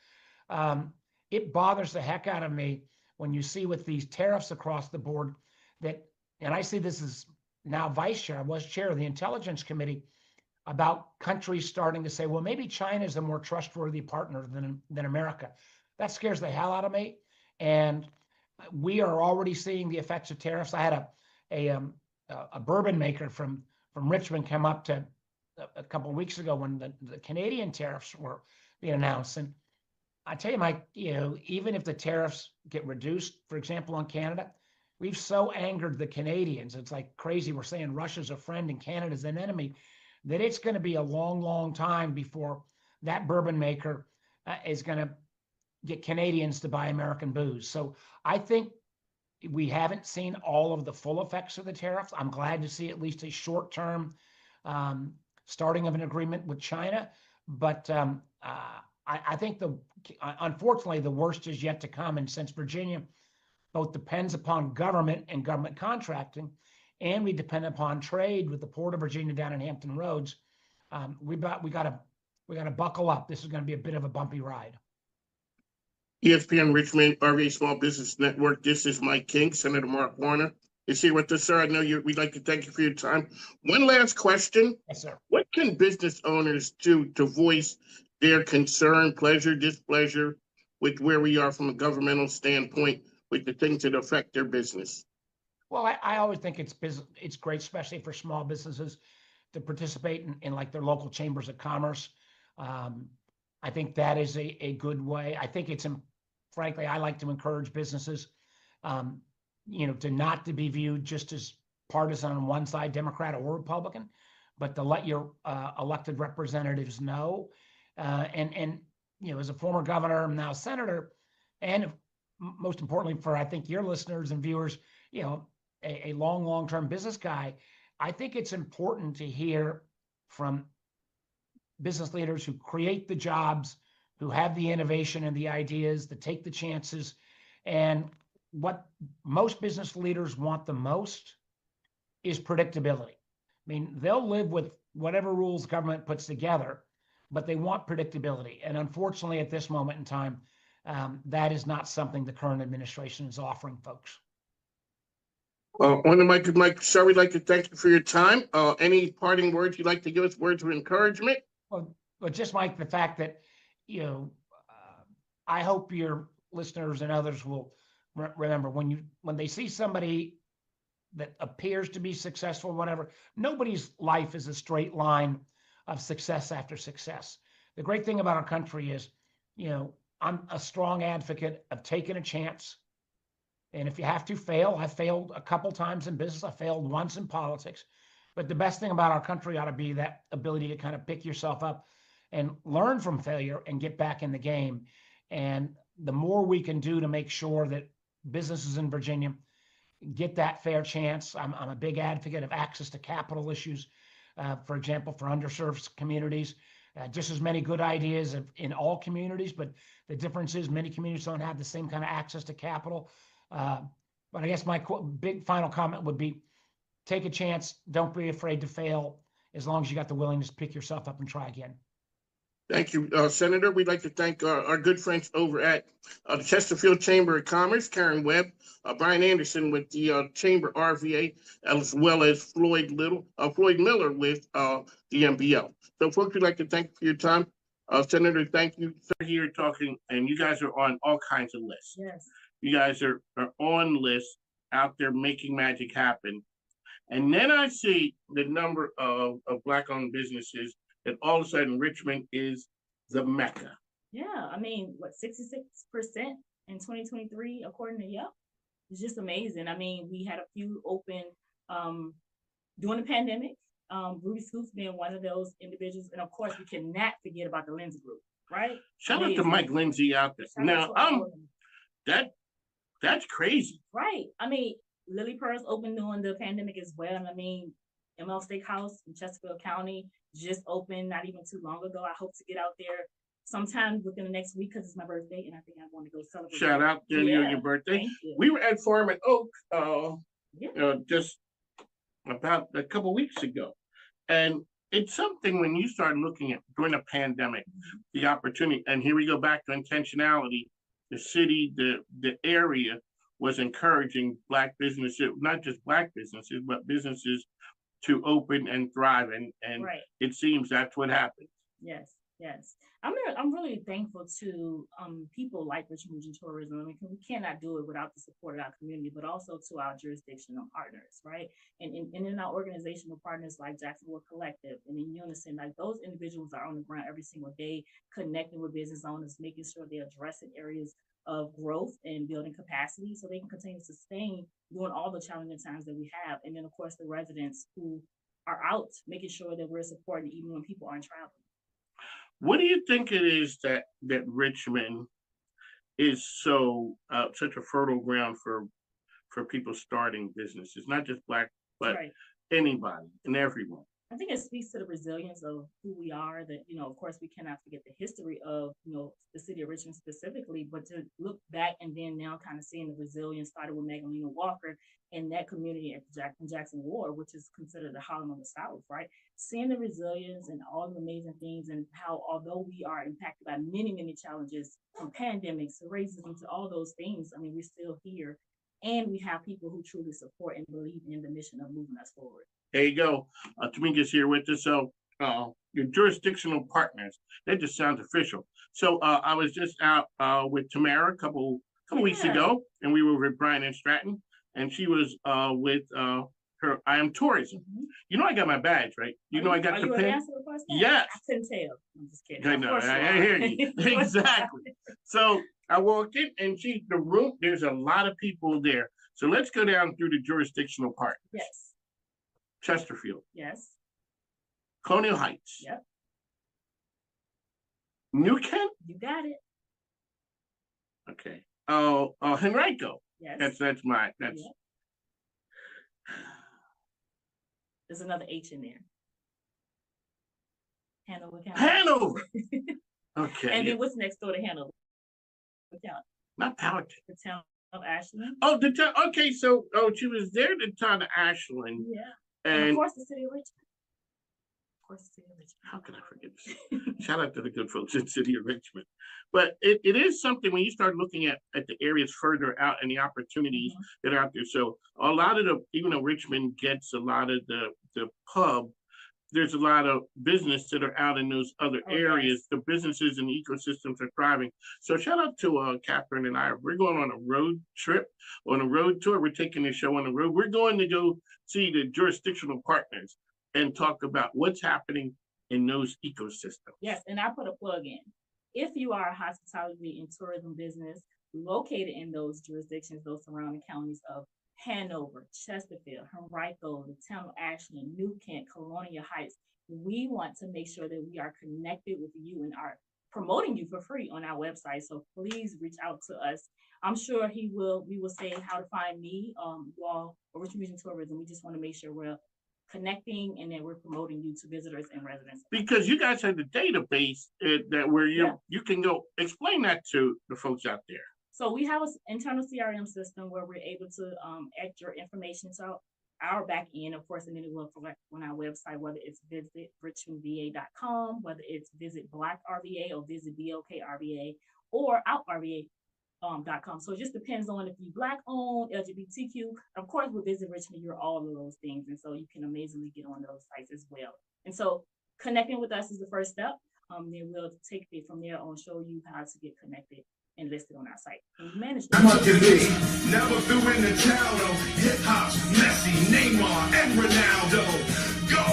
It bothers the heck out of me when you see with these tariffs across the board that, and I see this as now vice chair, I was chair of the Intelligence Committee, about countries starting to say, well, maybe China is a more trustworthy partner than America. That scares the hell out of me. And we are already seeing the effects of tariffs. I had a bourbon maker from Richmond come up to a couple of weeks ago when the Canadian tariffs were being announced. And I tell you, Mike, even if the tariffs get reduced, for example, on Canada, we've so angered the Canadians. It's like crazy. We're saying Russia's a friend and Canada's an enemy, that it's going to be a long, long time before that bourbon maker is going to get Canadians to buy American booze. So I think we haven't seen all of the full effects of the tariffs. I'm glad to see at least a short-term starting of an agreement with China. But I think unfortunately, the worst is yet to come. And since Virginia both depends upon government and government contracting, and we depend upon trade with the Port of Virginia down in Hampton Roads, we got to buckle up. This is going to be a bit of a bumpy ride. ESPN Richmond, RVA Small Business Network. This is Mike King, Senator Mark Warner. is here with us, sir. I know we'd like to thank you for your time. One last question. Yes, sir. What can business owners do to voice their concern, pleasure, displeasure with where we are from a governmental standpoint with the things that affect their business? Well, I always think it's great, especially for small businesses, to participate in like their local chambers of commerce. I think that is a good way. I think frankly, I like to encourage businesses, to not to be viewed just as partisan on one side, Democrat or Republican, but to let your elected representatives know. And as a former governor, I'm now senator, and most importantly for, I think, your listeners and viewers, a long-term business guy, I think it's important to hear from business leaders who create the jobs, who have the innovation and the ideas, to take the chances. And what most business leaders want the most is predictability. I mean, they'll live with whatever rules government puts together, but they want predictability. And unfortunately, at this moment in time, that is not something the current administration is offering folks. On the mic, Mike, sir, we'd like to thank you for your time. Any parting words you'd like to give us, words of encouragement? Well, just Mike, the fact that, I hope your listeners and others will remember when they see somebody that appears to be successful, whatever, nobody's life is a straight line of success after success. The great thing about our country is, I'm a strong advocate of taking a chance. And if you have to fail, I failed a couple times in business. I failed once in politics. But the best thing about our country ought to be that ability to kind of pick yourself up and learn from failure and get back in the game. And the more we can do to make sure that businesses in Virginia get that fair chance. I'm a big advocate of access to capital issues, for example, for underserved communities. Just as many good ideas in all communities, but the difference is many communities don't have the same kind of access to capital. But I guess my big final comment would be, take a chance. Don't be afraid to fail, as long as you got the willingness to pick yourself up and try again. Thank you, Senator. We'd like to thank our good friends over at the Chesterfield Chamber of Commerce, Karen Webb, Brian Anderson with the Chamber RVA, as well as Floyd Miller with the MBL. So, folks, we'd like to thank you for your time. Senator, thank you. Sir, here talking, and you guys are on all kinds of lists. Yes. You guys are on lists out there making magic happen. And then I see the number of Black-owned businesses that all of a sudden Richmond is the Mecca. Yeah, I mean, 66% in 2023, according to Yelp? It's just amazing. I mean, we had a few open during the pandemic. Ruby Scoops being one of those individuals. And of course, we cannot forget about the Lindsay Group, right? Shout out to Mike Lindsay out there. Now, that's crazy. Right. I mean, Lily Pearl's opened during the pandemic as well. And I mean, ML Steakhouse in Chesterfield County just opened not even too long ago. I hope to get out there sometime within the next week because it's my birthday and I think I want to go celebrate. Shout out to your birthday. Thank you. We were at Farm and Oak just about a couple weeks ago. And it's something when you start looking at during the pandemic, the opportunity, and here we go back to intentionality. The city, the area was encouraging Black businesses, not just Black businesses, but businesses to open and thrive. And right. It seems that's what happened. Yes, yes. I'm really thankful to people like Richmond Tourism. I mean, we cannot do it without the support of our community, but also to our jurisdictional partners, right? And in our organizational partners like Jacksonville Collective and in Unison, like those individuals are on the ground every single day, connecting with business owners, making sure they're addressing areas of growth and building capacity so they can continue to sustain during all the challenging times that we have. And then, of course, the residents who are out, making sure that we're supporting even when people aren't traveling. What do you think it is that Richmond is such a fertile ground for people starting businesses, not just Black, but right. Anybody and everyone? I think it speaks to the resilience of who we are, that, of course, we cannot forget the history of, the city of Richmond specifically, but to look back and then now kind of seeing the resilience started with Magdalena Walker and that community at Jackson Ward, which is considered the Harlem of the South, right? Seeing the resilience and all the amazing things and how, although we are impacted by many, many challenges from pandemics to racism to all those things, I mean, we're still here. and we have people who truly support and believe in the mission of moving us forward. There you go. Tameka's here with us. So your jurisdictional partners, that just sounds official. So I was just out with Tamara a couple weeks ago, and we were with Brian and Stratton, and she was with her I Am Tourism. You know I got my badge, right? You know I got the pin. Yes. I couldn't tell. I'm just kidding. I know. I hear you. Exactly. So I walked in, and the room. There's a lot of people there. So let's go down through the jurisdictional partners. Yes. Chesterfield. Yes. Colonial Heights. Yep. New Kent. You got it. Okay. Henrico. Yes. That's my. Yep. There's another H in there. Hanover County. Hanover. Okay. And then what's next door to Hanover County? Not Powhatan. The town of Ashland. Oh, the town. Okay, so she was there. The town of Ashland. Yeah. And of course, the city of Richmond. Of course, the city of Richmond. How can I forget this? Shout out to the good folks in the city of Richmond. But it is something when you start looking at the areas further out and the opportunities that are out there. So a lot of even though Richmond gets a lot of the pub, there's a lot of business that are out in those other areas. The businesses and ecosystems are thriving. So shout out to Catherine and I. We're going on a road trip, on a road tour. We're taking the show on the road. We're going to go see the jurisdictional partners and talk about what's happening in those ecosystems. Yes, and I put a plug in. If you are a hospitality and tourism business located in those jurisdictions, those surrounding counties of Hanover, Chesterfield, Henrico, the town of Ashland, New Kent, Colonial Heights, we want to make sure that we are connected with you and are promoting you for free on our website. So please reach out to us. I'm sure we will say how to find me, or Richmond Region Tourism. We just want to make sure we're connecting and then we're promoting you to visitors and residents. Because you guys have the database that where you can go explain that to the folks out there. So we have an internal CRM system where we're able to add your information to our back end, of course, and then it will collect on our website, whether it's visit richmondva.com, whether it's visit Black RVA or visit BOK RVA or outrva.com. So it just depends on if you Black owned, LGBTQ. Of course, with Visit Richmond, you're all of those things. And so you can amazingly get on those sites as well. And so connecting with us is the first step. Then we'll take it from there on, show you how to get connected and listed on our site. And we manage that. Never threw in the towel though. Hip hop's Messi, Neymar, and Ronaldo. Go!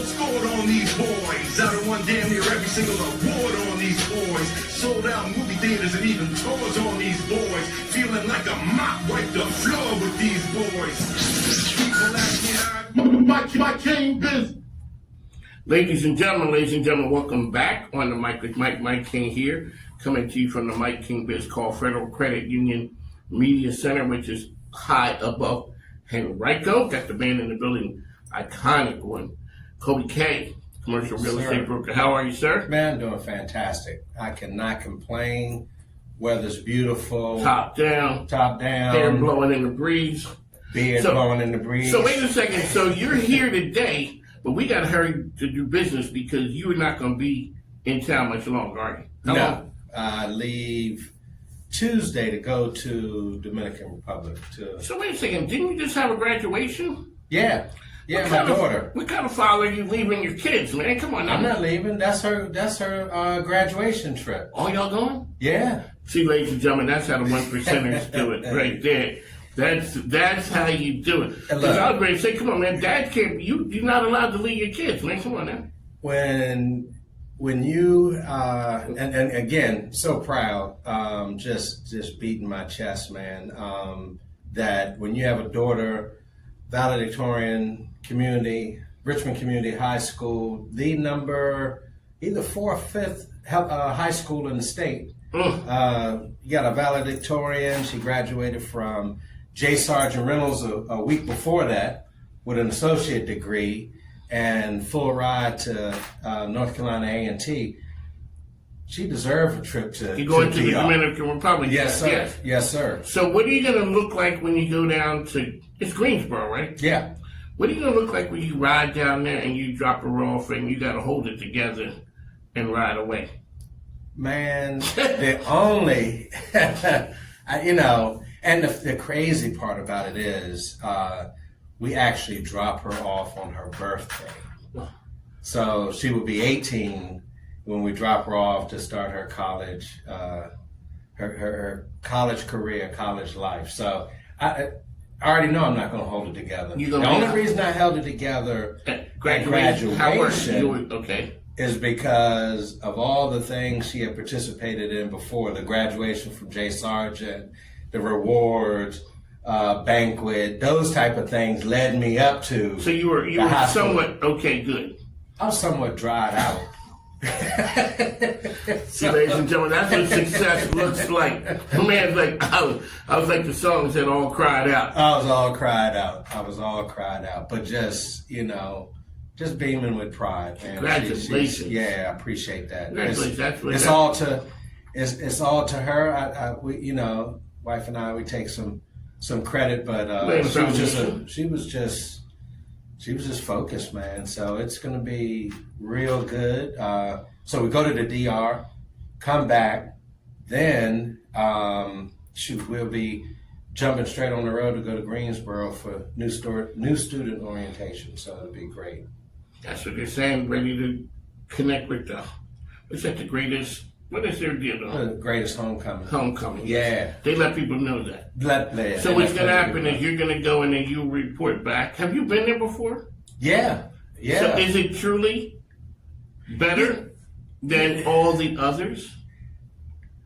Scored on these boys. I done won damn near every single award on these boys. Sold out movie theaters and even tours on these boys. Feeling like a mop wipe the floor with these boys. People ask me MIKEKINGBIZ. Ladies and gentlemen, welcome back on the Mike with Mike King here, coming to you from the MIKEKINGBIZ called Federal Credit Union Media Center, which is high above Henrico. Got the band in the building, iconic one. Colby K, commercial real estate broker. How are you, sir? Man, doing fantastic. I cannot complain. Weather's beautiful. Top down. Hair blowing in the breeze. Beard blowing in the breeze. So wait a second. So you're here today. But we got to hurry to do business because you're not going to be in town much longer, are you? No. I leave Tuesday to go to Dominican Republic. So wait a second. Didn't you just have a graduation? Yeah. Yeah, my daughter. What kind of father are you leaving your kids, man? Come on now. I'm not leaving. That's her graduation trip. Oh, y'all going? Yeah. See, ladies and gentlemen, that's how the 1%ers do it right there. That's how you do it. Because I was ready to say, come on, man, Dad can't. You're not allowed to leave your kids, man. Come on now. When you and again, so proud, just beating my chest, man. That when you have a daughter, valedictorian, Richmond Community High School, the number either 4th or 5th high school in the state. You got a valedictorian. She graduated from J. Sergeant Reynolds a week before that with an associate degree and full ride to North Carolina A&T. She deserved a trip to You're going to the Dominican Republic? Yes, sir. Yes, sir. So what are you going to look like when you go down to, it's Greensboro, right? Yeah. What are you going to look like when you ride down there and you drop her off and you got to hold it together and ride away? Man, the only, And the crazy part about it is we actually drop her off on her birthday. So she will be 18 when we drop her off to start her college, her college career, college life. So I already know I'm not going to hold it together. The only reason I held it together at graduation is because of all the things she had participated in before, the graduation from J. Sargent, the rewards, banquet, those type of things led me up to. So you were somewhat good. I was somewhat dried out. See, ladies and gentlemen, that's what success looks like. Man, like I was like the song said, all cried out. I was all cried out, but just just beaming with pride, man. Congratulations! Yeah, I appreciate that. Congratulations. It's all to her. We, wife and I, we take some credit, but she was just focused, man. So it's gonna be real good. So we go to the DR, come back, then we'll be jumping straight on the road to go to Greensboro for new student orientation. So it'll be great. That's what they're saying. Ready to connect with what's that? The greatest. What is their deal? The greatest homecoming. Homecoming. Yeah. They let people know that. So what's going to happen is you're going to go and then you report back. Have you been there before? Yeah. So is it truly better than all the others?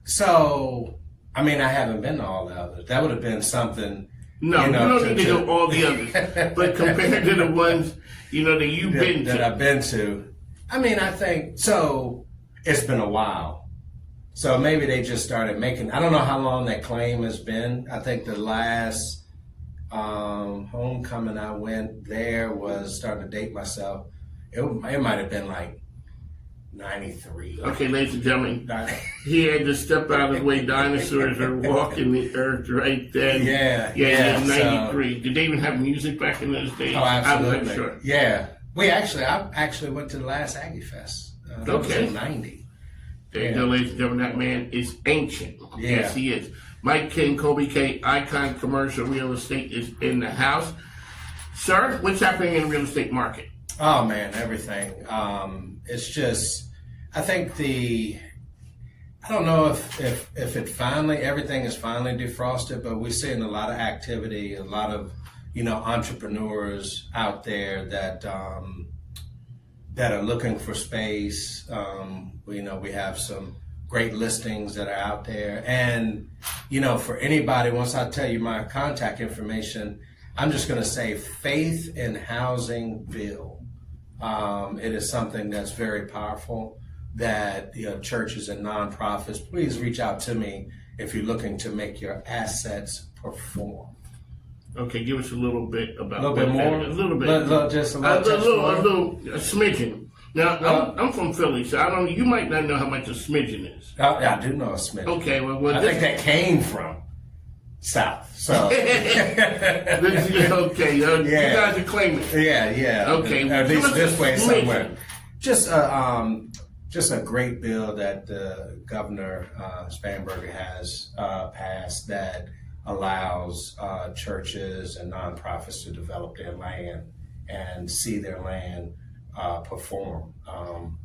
So, I mean, I haven't been to all the others. That would have been something. No, you don't need to go all the others. But compared to the ones, that you've been to. That I've been to. I mean, I think, so it's been a while. So maybe they just started making, I don't know how long that claim has been. I think the last homecoming I went there was, starting to date myself, it might have been like 93. Okay, ladies and gentlemen, he had to step out of the way. Dinosaurs are walking the earth right then. Yeah. 93. Did they even have music back in those days? Oh, absolutely. I'm not sure. Yeah. I actually went to the last Aggie Fest. That was in 90. There you go, ladies and gentlemen. That man is ancient. Yeah. Yes, he is. Mike King, Colby K, Icon Commercial Real Estate is in the house. Sir, what's happening in the real estate market? Oh, man, everything. It's just, I think I don't know if everything is finally defrosted, but we're seeing a lot of activity, a lot of, entrepreneurs out there that are looking for space. We have some great listings that are out there. And, for anybody, once I tell you my contact information, I'm just going to say Faith in Housingville. It is something that's very powerful that churches and nonprofits, please reach out to me if you're looking to make your assets perform. Okay, give us a little bit about a little bit more. A little bit, just a smidgen. Now, I'm from Philly, so you might not know how much a smidgen is. I do know a smidgen. Okay, well, I think that came from South. So okay, you guys are claiming. Yeah. Okay, at least this way somewhere. Just a great bill that Governor Spanberger has passed that allows churches and nonprofits to develop their land and see their land perform,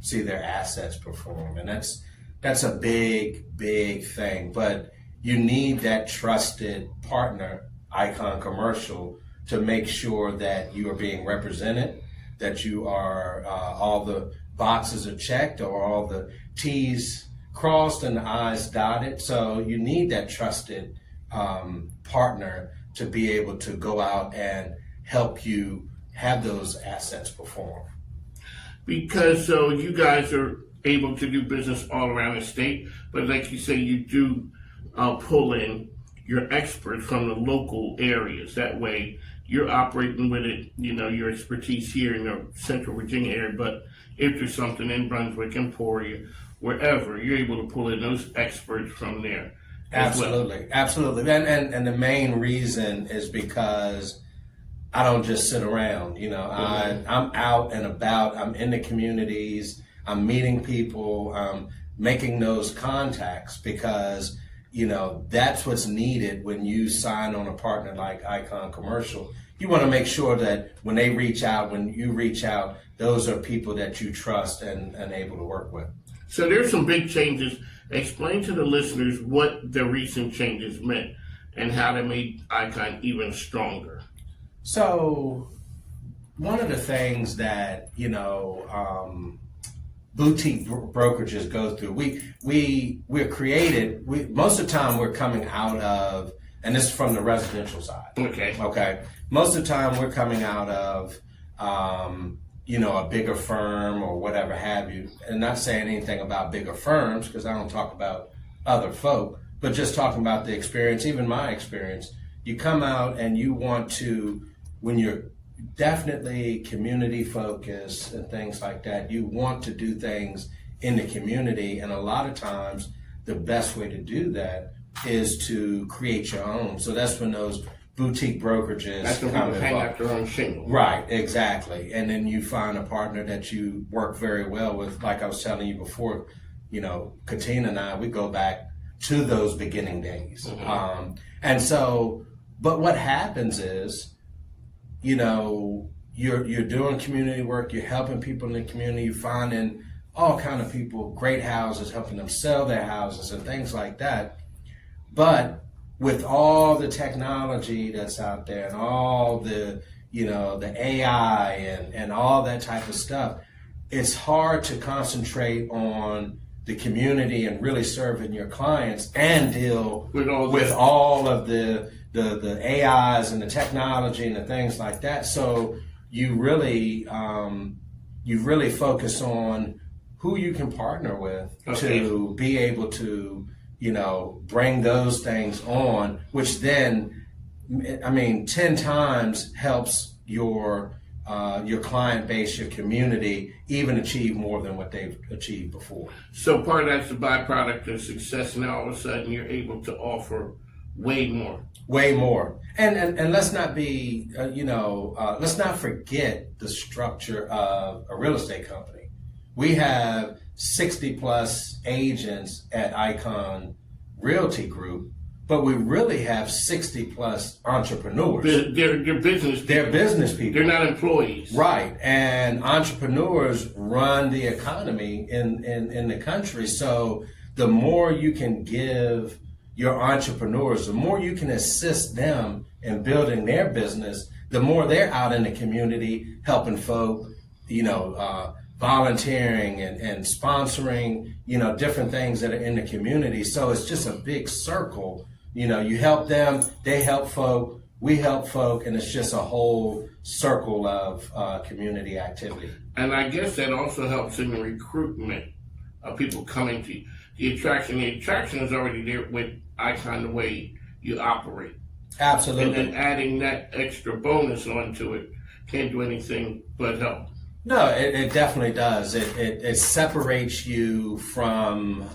see their assets perform. And that's a big thing. But you need that trusted partner, Icon Commercial, to make sure that you are being represented, that you are all the boxes are checked or all the T's crossed and the I's dotted. So you need that trusted partner to be able to go out and help you have those assets perform. Because so you guys are able to do business all around the state, but like you say, you do pull in your experts from the local areas. That way you're operating with it, your expertise here in the Central Virginia area, but if there's something in Brunswick, Emporia, wherever, you're able to pull in those experts from there. Absolutely. And the main reason is because I don't just sit around, I'm out and about, I'm in the communities, I'm meeting people, I'm making those contacts because that's what's needed when you sign on a partner like Icon Commercial. You want to make sure that when they reach out, when you reach out, those are people that you trust and able to work with. So there's some big changes. Explain to the listeners what the recent changes meant and how they made Icon even stronger. So one of the things that, boutique brokerages go through, we're created, most of the time we're coming out of, and this is from the residential side. Okay. Most of the time we're coming out of, a bigger firm or whatever have you. And not saying anything about bigger firms, because I don't talk about other folk, but just talking about the experience, even my experience. You come out and you want to, when you're definitely community focused and things like that, you want to do things in the community. And a lot of times the best way to do that is to create your own. So that's when those boutique brokerages come hang out their own shingle. Right, exactly. And then you find a partner that you work very well with. Like I was telling you before, Katina and I, we go back to those beginning days. Mm-hmm. And so, but what happens is, you're doing community work, you're helping people in the community, you're finding all kind of people, great houses, helping them sell their houses and things like that. But with all the technology that's out there and all the, the AI and all that type of stuff, it's hard to concentrate on the community and really serving your clients and deal with all of the AIs and the technology and the things like that. So you really focus on who you can partner with to be able to, bring those things on, which then, 10 times helps your client base, your community, even achieve more than what they've achieved before. So part of that's the byproduct of success. Now all of a sudden you're able to offer way more. And let's not be, let's not forget the structure of a real estate company. We have 60 plus agents at Icon Realty Group, but we really have 60 plus entrepreneurs. They're business people. They're business people. They're not employees. Right. And entrepreneurs run the economy in the country. So the more you can give your entrepreneurs, the more you can assist them in building their business, the more they're out in the community helping folk, volunteering and sponsoring, different things that are in the community. So it's just a big circle. You help them, they help folk, we help folk, and it's just a whole circle of community activity. And I guess that also helps in the recruitment of people coming to you. The attraction is already there with Icon, the way you operate. Absolutely. And then adding that extra bonus onto it can't do anything but help. No, it definitely does. It separates you from,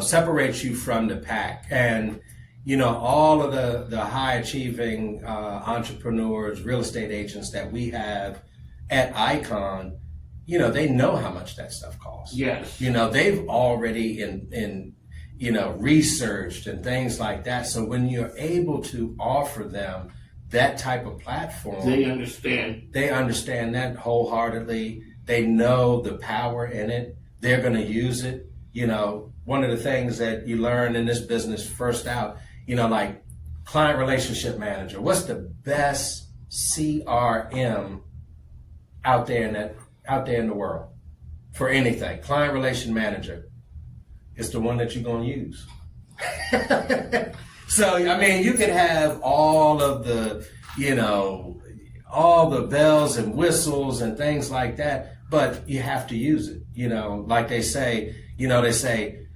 separates you from the pack. And, all of the high achieving entrepreneurs, real estate agents that we have at Icon, they know how much that stuff costs. Yes. They've already researched and things like that. So when you're able to offer them that type of platform, they understand that wholeheartedly. They know the power in it. They're going to use it. One of the things that you learn in this business first out, like client relationship manager. What's the best CRM out there in the world for anything? Client relation manager is the one that you're going to use. So, you could have all of the, all the bells and whistles and things like that, but you have to use it. Like they say,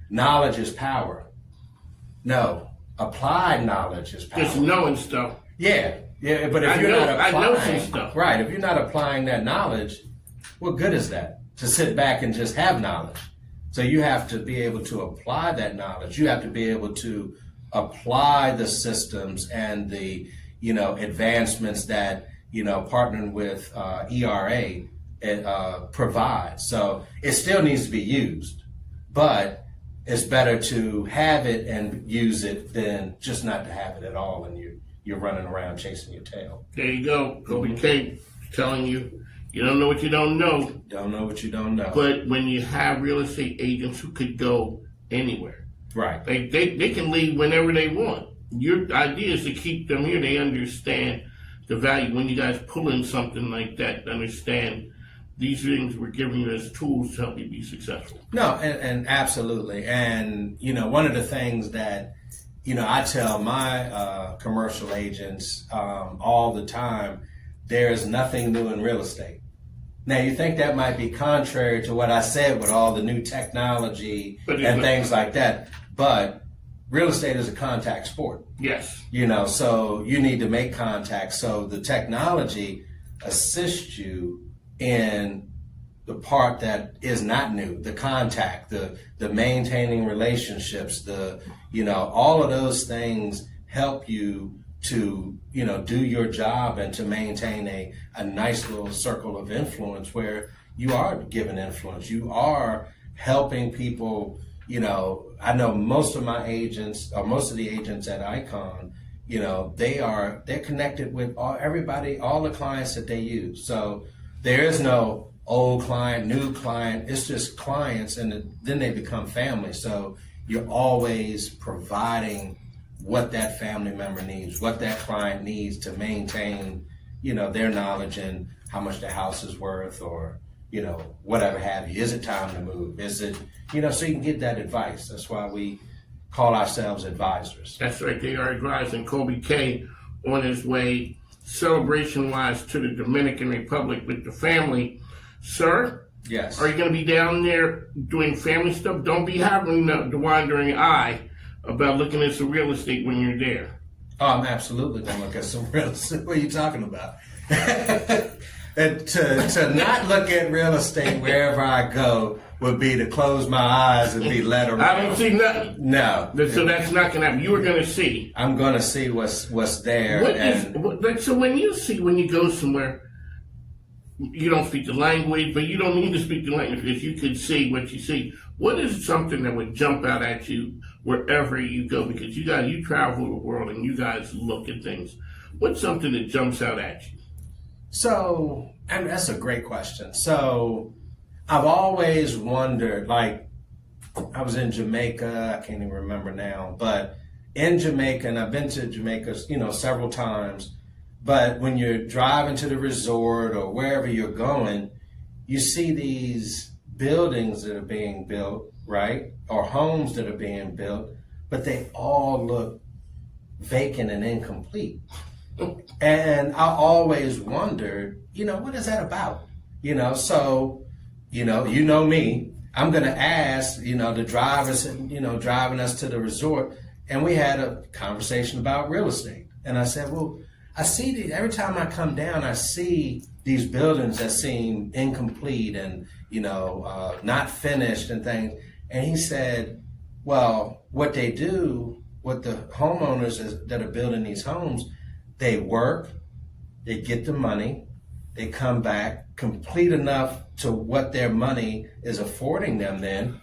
knowledge is power. No, applied knowledge is power. Just knowing stuff. Yeah, but if you're not applying, I know some stuff. Right, if you're not applying that knowledge, what good is that? To sit back and just have knowledge. So you have to be able to apply that knowledge. You have to be able to apply the systems and the, advancements that, partnering with ERA provides. So it still needs to be used, but it's better to have it and use it than just not to have it at all, and you're running around chasing your tail. There you go. Colby K telling you, you don't know what you don't know. Don't know what you don't know. But when you have real estate agents who could go anywhere, right? They can leave whenever they want. Your idea is to keep them here. They understand the value. When you guys pull in something like that, understand these things we're giving you as tools to help you be successful. No, and absolutely. And, one of the things that, I tell my commercial agents all the time, there is nothing new in real estate. Now, you think that might be contrary to what I said with all the new technology and things like that, but real estate is a contact sport. Yes. So you need to make contact. So the technology assists you in the part that is not new, the contact, the maintaining relationships, all of those things help you to, do your job and to maintain a nice little circle of influence where you are giving influence. You are helping people. I know most of my agents, or most of the agents at Icon, they're connected with everybody, all the clients that they use. So there is no old client, new client. It's just clients, and then they become family. So you're always providing what that family member needs, what that client needs to maintain, their knowledge and how much the house is worth, or, whatever have you. Is it time to move? Is it, so you can get that advice. That's why we call ourselves advisors. That's right. They are advising Colby K on his way celebration-wise to the Dominican Republic with the family. Sir? Yes. Are you going to be down there doing family stuff? Don't be having the wandering eye about looking at some real estate when you're there. Oh, I'm absolutely going to look at some real estate. What are you talking about? And to not look at real estate wherever I go would be to close my eyes and be led around. I don't see nothing. No. So that's not going to happen. You are going to see. I'm going to see what's there. So when you go somewhere, you don't speak the language, but you don't need to speak the language because you can see what you see. What is something that would jump out at you wherever you go? Because you travel the world and you guys look at things. What's something that jumps out at you? So, and that's a great question. So, I've always wondered, like, I was in Jamaica, I can't even remember now, but in Jamaica, and I've been to Jamaica, several times, but when you're driving to the resort or wherever you're going, you see these buildings that are being built, right? Or homes that are being built, but they all look vacant and incomplete. And I always wondered, what is that about? So, you know me, I'm going to ask, the drivers, driving us to the resort. And we had a conversation about real estate. And I said, well, I see every time I come down, I see these buildings that seem incomplete and, not finished and things. And he said, well, what they do, what the homeowners that are building these homes, they work, they get the money, they come back, complete enough to what their money is affording them then.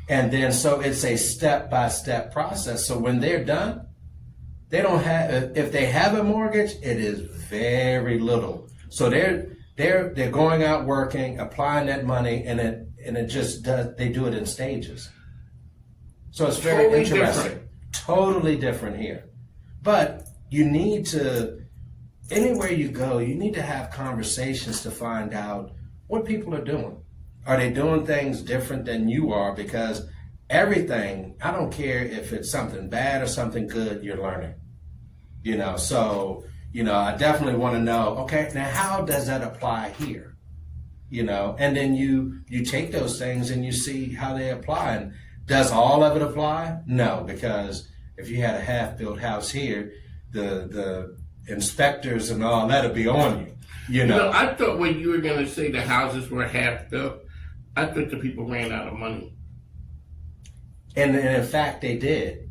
And then, so it's a step-by-step process. So when they're done, they don't have, if they have a mortgage, it is very little. So they're going out working, applying that money, and it just does, they do it in stages. So it's very interesting. Totally different here. But you need to, anywhere you go, you need to have conversations to find out what people are doing. Are they doing things different than you are? Because everything, I don't care if it's something bad or something good, you're learning. So, I definitely want to know, okay, now how does that apply here? And then you take those things and you see how they apply. And does all of it apply? No, because if you had a half-built house here, the inspectors and all that'll be on you. I thought when you were going to say the houses were half built, I thought the people ran out of money. And in fact, they did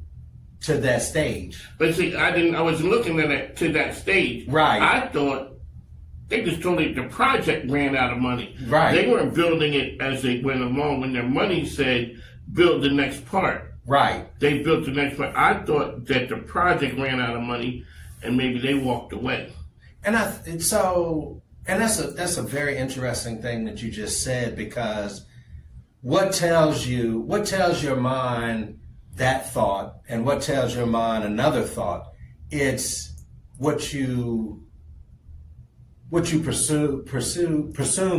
to that stage. But see, I wasn't looking at it to that stage. Right. I thought they just told me the project ran out of money. Right. They weren't building it as they went along. When their money said build the next part. Right. They built the next part. I thought that the project ran out of money and maybe they walked away. And that's a very interesting thing that you just said, because what tells your mind that thought and what tells your mind another thought? It's what you presume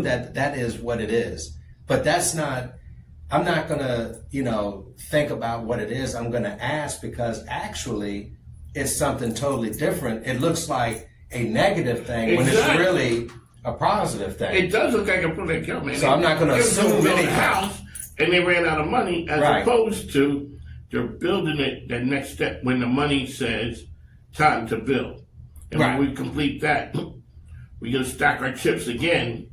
that is what it is. But that's not, I'm not gonna, think about what it is. I'm gonna ask, because actually it's something totally different. It looks like a negative thing when it's really a positive thing. It does look like a positive thing, man. So I'm not gonna assume anything. House and they ran out of money, as opposed to they're building it the next step when the money says time to build. And when we complete that, we're gonna stack our chips again,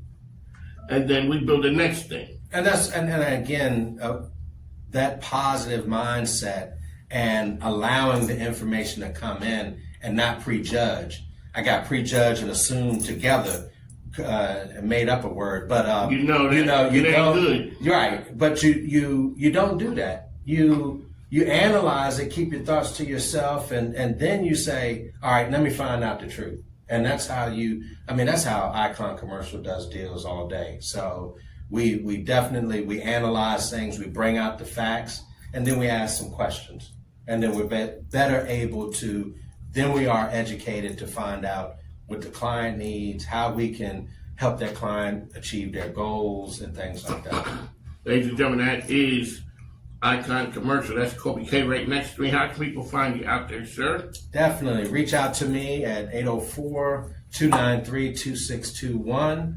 and then we build the next thing. And again, that positive mindset and allowing the information to come in and not prejudge. I got prejudge and assume together, made up a word, but you don't. Good. You're right, but you don't do that. You analyze it, keep your thoughts to yourself, and then you say, all right, let me find out the truth. And that's how that's how Icon Commercial does deals all day. So we definitely analyze things, we bring out the facts, and then we ask some questions. And then we're better able to, then we are educated to find out what the client needs, how we can help that client achieve their goals and things like that. Ladies and gentlemen, that is Icon Commercial. That's Colby K right next to me. How can people find you out there, sir? Definitely. Reach out to me at 804-293-2621.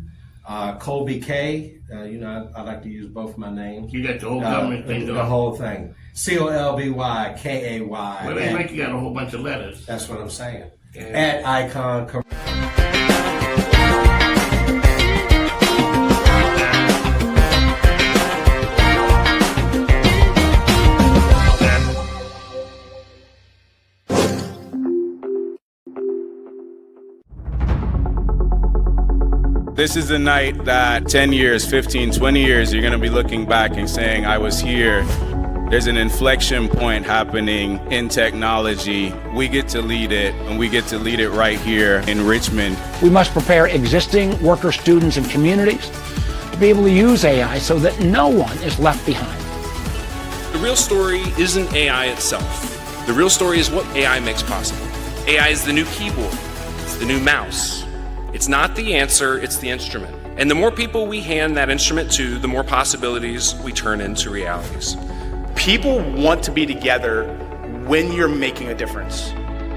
Colby K. I like to use both my names. You got the whole government thing going. The whole thing. COLBYKAY. Well, they like you got a whole bunch of letters. That's what I'm saying. Yeah. At Icon Commercial. This is the night that 10 years, 15, 20 years, you're going to be looking back and saying, I was here. There's an inflection point happening in technology. We get to lead it, and we get to lead it right here in Richmond. We must prepare existing workers, students, and communities to be able to use AI so that no one is left behind. The real story isn't AI itself. The real story is what AI makes possible. AI is the new keyboard. It's the new mouse. It's not the answer, it's the instrument. And the more people we hand that instrument to, the more possibilities we turn into realities. People want to be together when you're making a difference.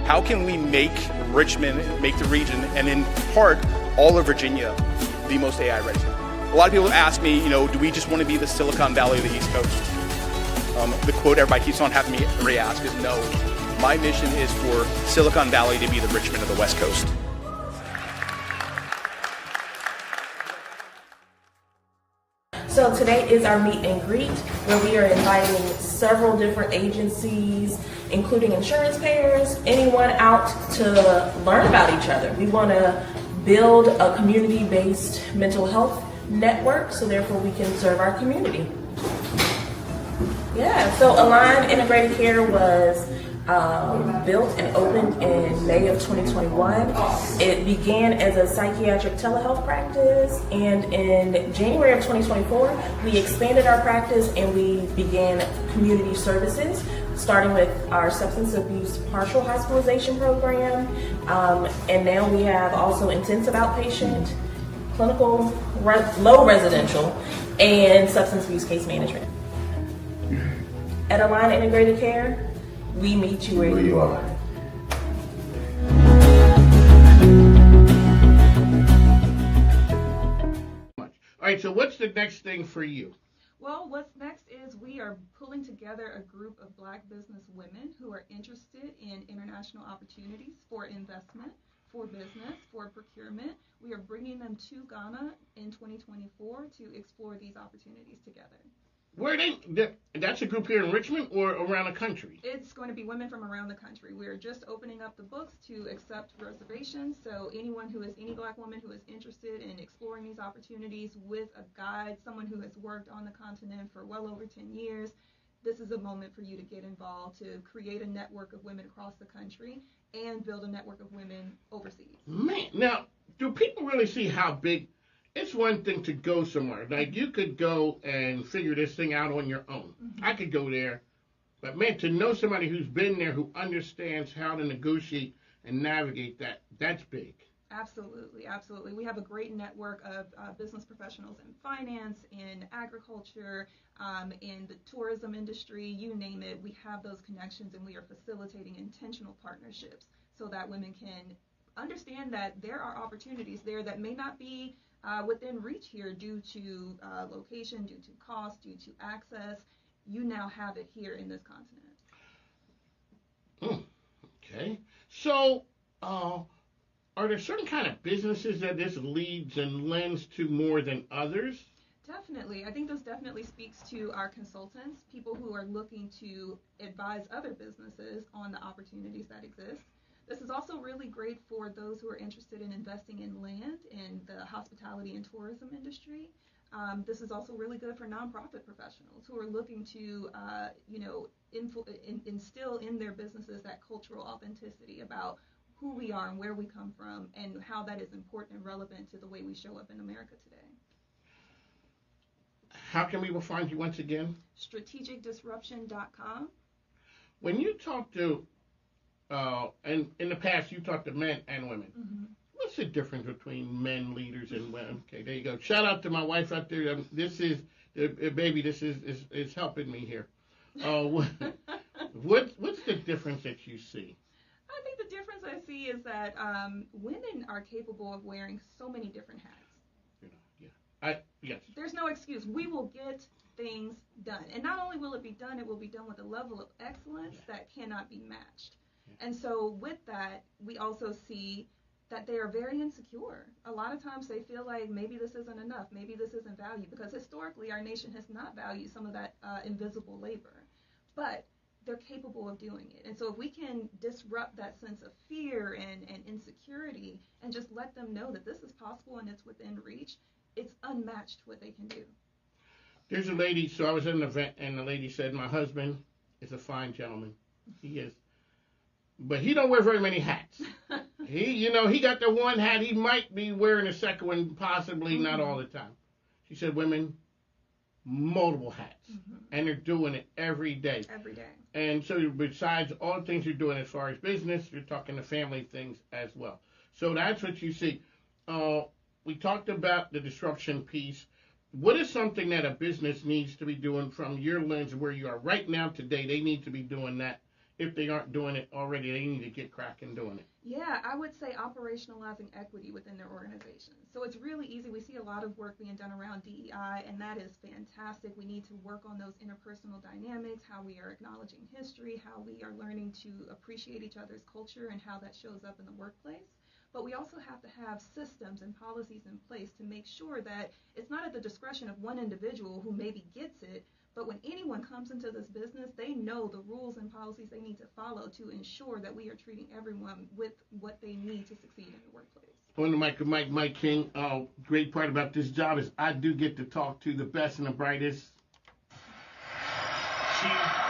How can we make Richmond, make the region, and in part, all of Virginia, the most AI ready? A lot of people ask me, do we just want to be the Silicon Valley of the East Coast? The quote everybody keeps on having me re-ask is no. My mission is for Silicon Valley to be the Richmond of the West Coast. So today is our meet and greet, where we are inviting several different agencies, including insurance payers, anyone out to learn about each other. We want to build a community-based mental health network, so therefore we can serve our community. Yeah, so Align Integrated Care was built and opened in May of 2021. It began as a psychiatric telehealth practice, and in January of 2024, we expanded our practice and we began community services, starting with our substance abuse partial hospitalization program, and now we have also intensive outpatient, clinical, low residential, and substance abuse case management. At Align Integrated Care, we meet you where you are. All right, so what's the next thing for you? Well, what's next is we are pulling together a group of Black business women who are interested in international opportunities for investment, for business, for procurement. We are bringing them to Ghana in 2024 to explore these opportunities together. That's a group here in Richmond or around the country? It's going to be women from around the country. We're just opening up the books to accept reservations. So any Black woman who is interested in exploring these opportunities with a guide, someone who has worked on the continent for well over 10 years, this is a moment for you to get involved, to create a network of women across the country and build a network of women overseas. Man, now, do people really see how big? It's one thing to go somewhere. Like, you could go and figure this thing out on your own. Mm-hmm. I could go there. But, man, to know somebody who's been there, who understands how to negotiate and navigate that, that's big. Absolutely, absolutely. We have a great network of business professionals in finance, in agriculture, in the tourism industry, you name it. We have those connections, and we are facilitating intentional partnerships so that women can understand that there are opportunities there that may not be within reach here due to location, due to cost, due to access. You now have it here in this continent. Okay. So, are there certain kind of businesses that this leads and lends to more than others? Definitely. I think this definitely speaks to our consultants, people who are looking to advise other businesses on the opportunities that exist. This is also really great for those who are interested in investing in land in the hospitality and tourism industry. This is also really good for nonprofit professionals who are looking to, instill in their businesses that cultural authenticity about who we are and where we come from and how that is important and relevant to the way we show up in America today. How can people find you once again? strategicdisruption.com. When you talk to, and in the past you talked to men and women, mm-hmm. What's the difference between men leaders and women? Okay, there you go. Shout out to my wife out there. This is, baby, this is helping me here. What's the difference that you see? I think the difference I see is that women are capable of wearing so many different hats. Yes. There's no excuse. We will get things done. And not only will it be done, it will be done with a level of excellence that cannot be matched. And so with that, we also see that they are very insecure. A lot of times they feel like maybe this isn't enough, maybe this isn't valued, because historically our nation has not valued some of that invisible labor. But they're capable of doing it. And so if we can disrupt that sense of fear and insecurity and just let them know that this is possible and it's within reach, it's unmatched what they can do. There's a lady, so I was at an event and the lady said, my husband is a fine gentleman. He is. But he don't wear very many hats. He got the one hat, he might be wearing a second one, possibly mm-hmm. not all the time. She said, women, multiple hats. Mm-hmm. And they're doing it every day. Every day. And so besides all the things you're doing as far as business, you're talking to family things as well. So that's what you see. We talked about the disruption piece. What is something that a business needs to be doing from your lens where you are right now today? They need to be doing that. If they aren't doing it already, they need to get cracking doing it. Yeah, I would say operationalizing equity within their organization. So it's really easy. We see a lot of work being done around DEI, and that is fantastic. We need to work on those interpersonal dynamics, how we are acknowledging history, how we are learning to appreciate each other's culture, and how that shows up in the workplace. But we also have to have systems and policies in place to make sure that it's not at the discretion of one individual who maybe gets it, but when anyone comes into this business, they know the rules and policies they need to follow to ensure that we are treating everyone with what they need to succeed in the workplace. On the mic, Mike King. Great part about this job is I do get to talk to the best and the brightest.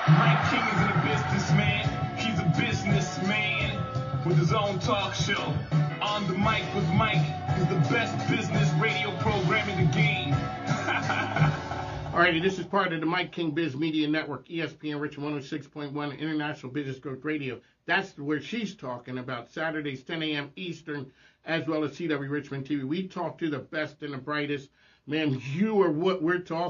Mike King isn't a businessman. He's a businessman with his own talk show. On the Mic with Mike is the best business radio program in the game. Alrighty, this is part of the MIKEKINGBIZ Media Network, ESPN Richmond 106.1, International Business Growth Radio. That's where she's talking about Saturdays, 10 a.m. Eastern, as well as CW Richmond TV. We talk to the best and the brightest. Man, you are what we're talking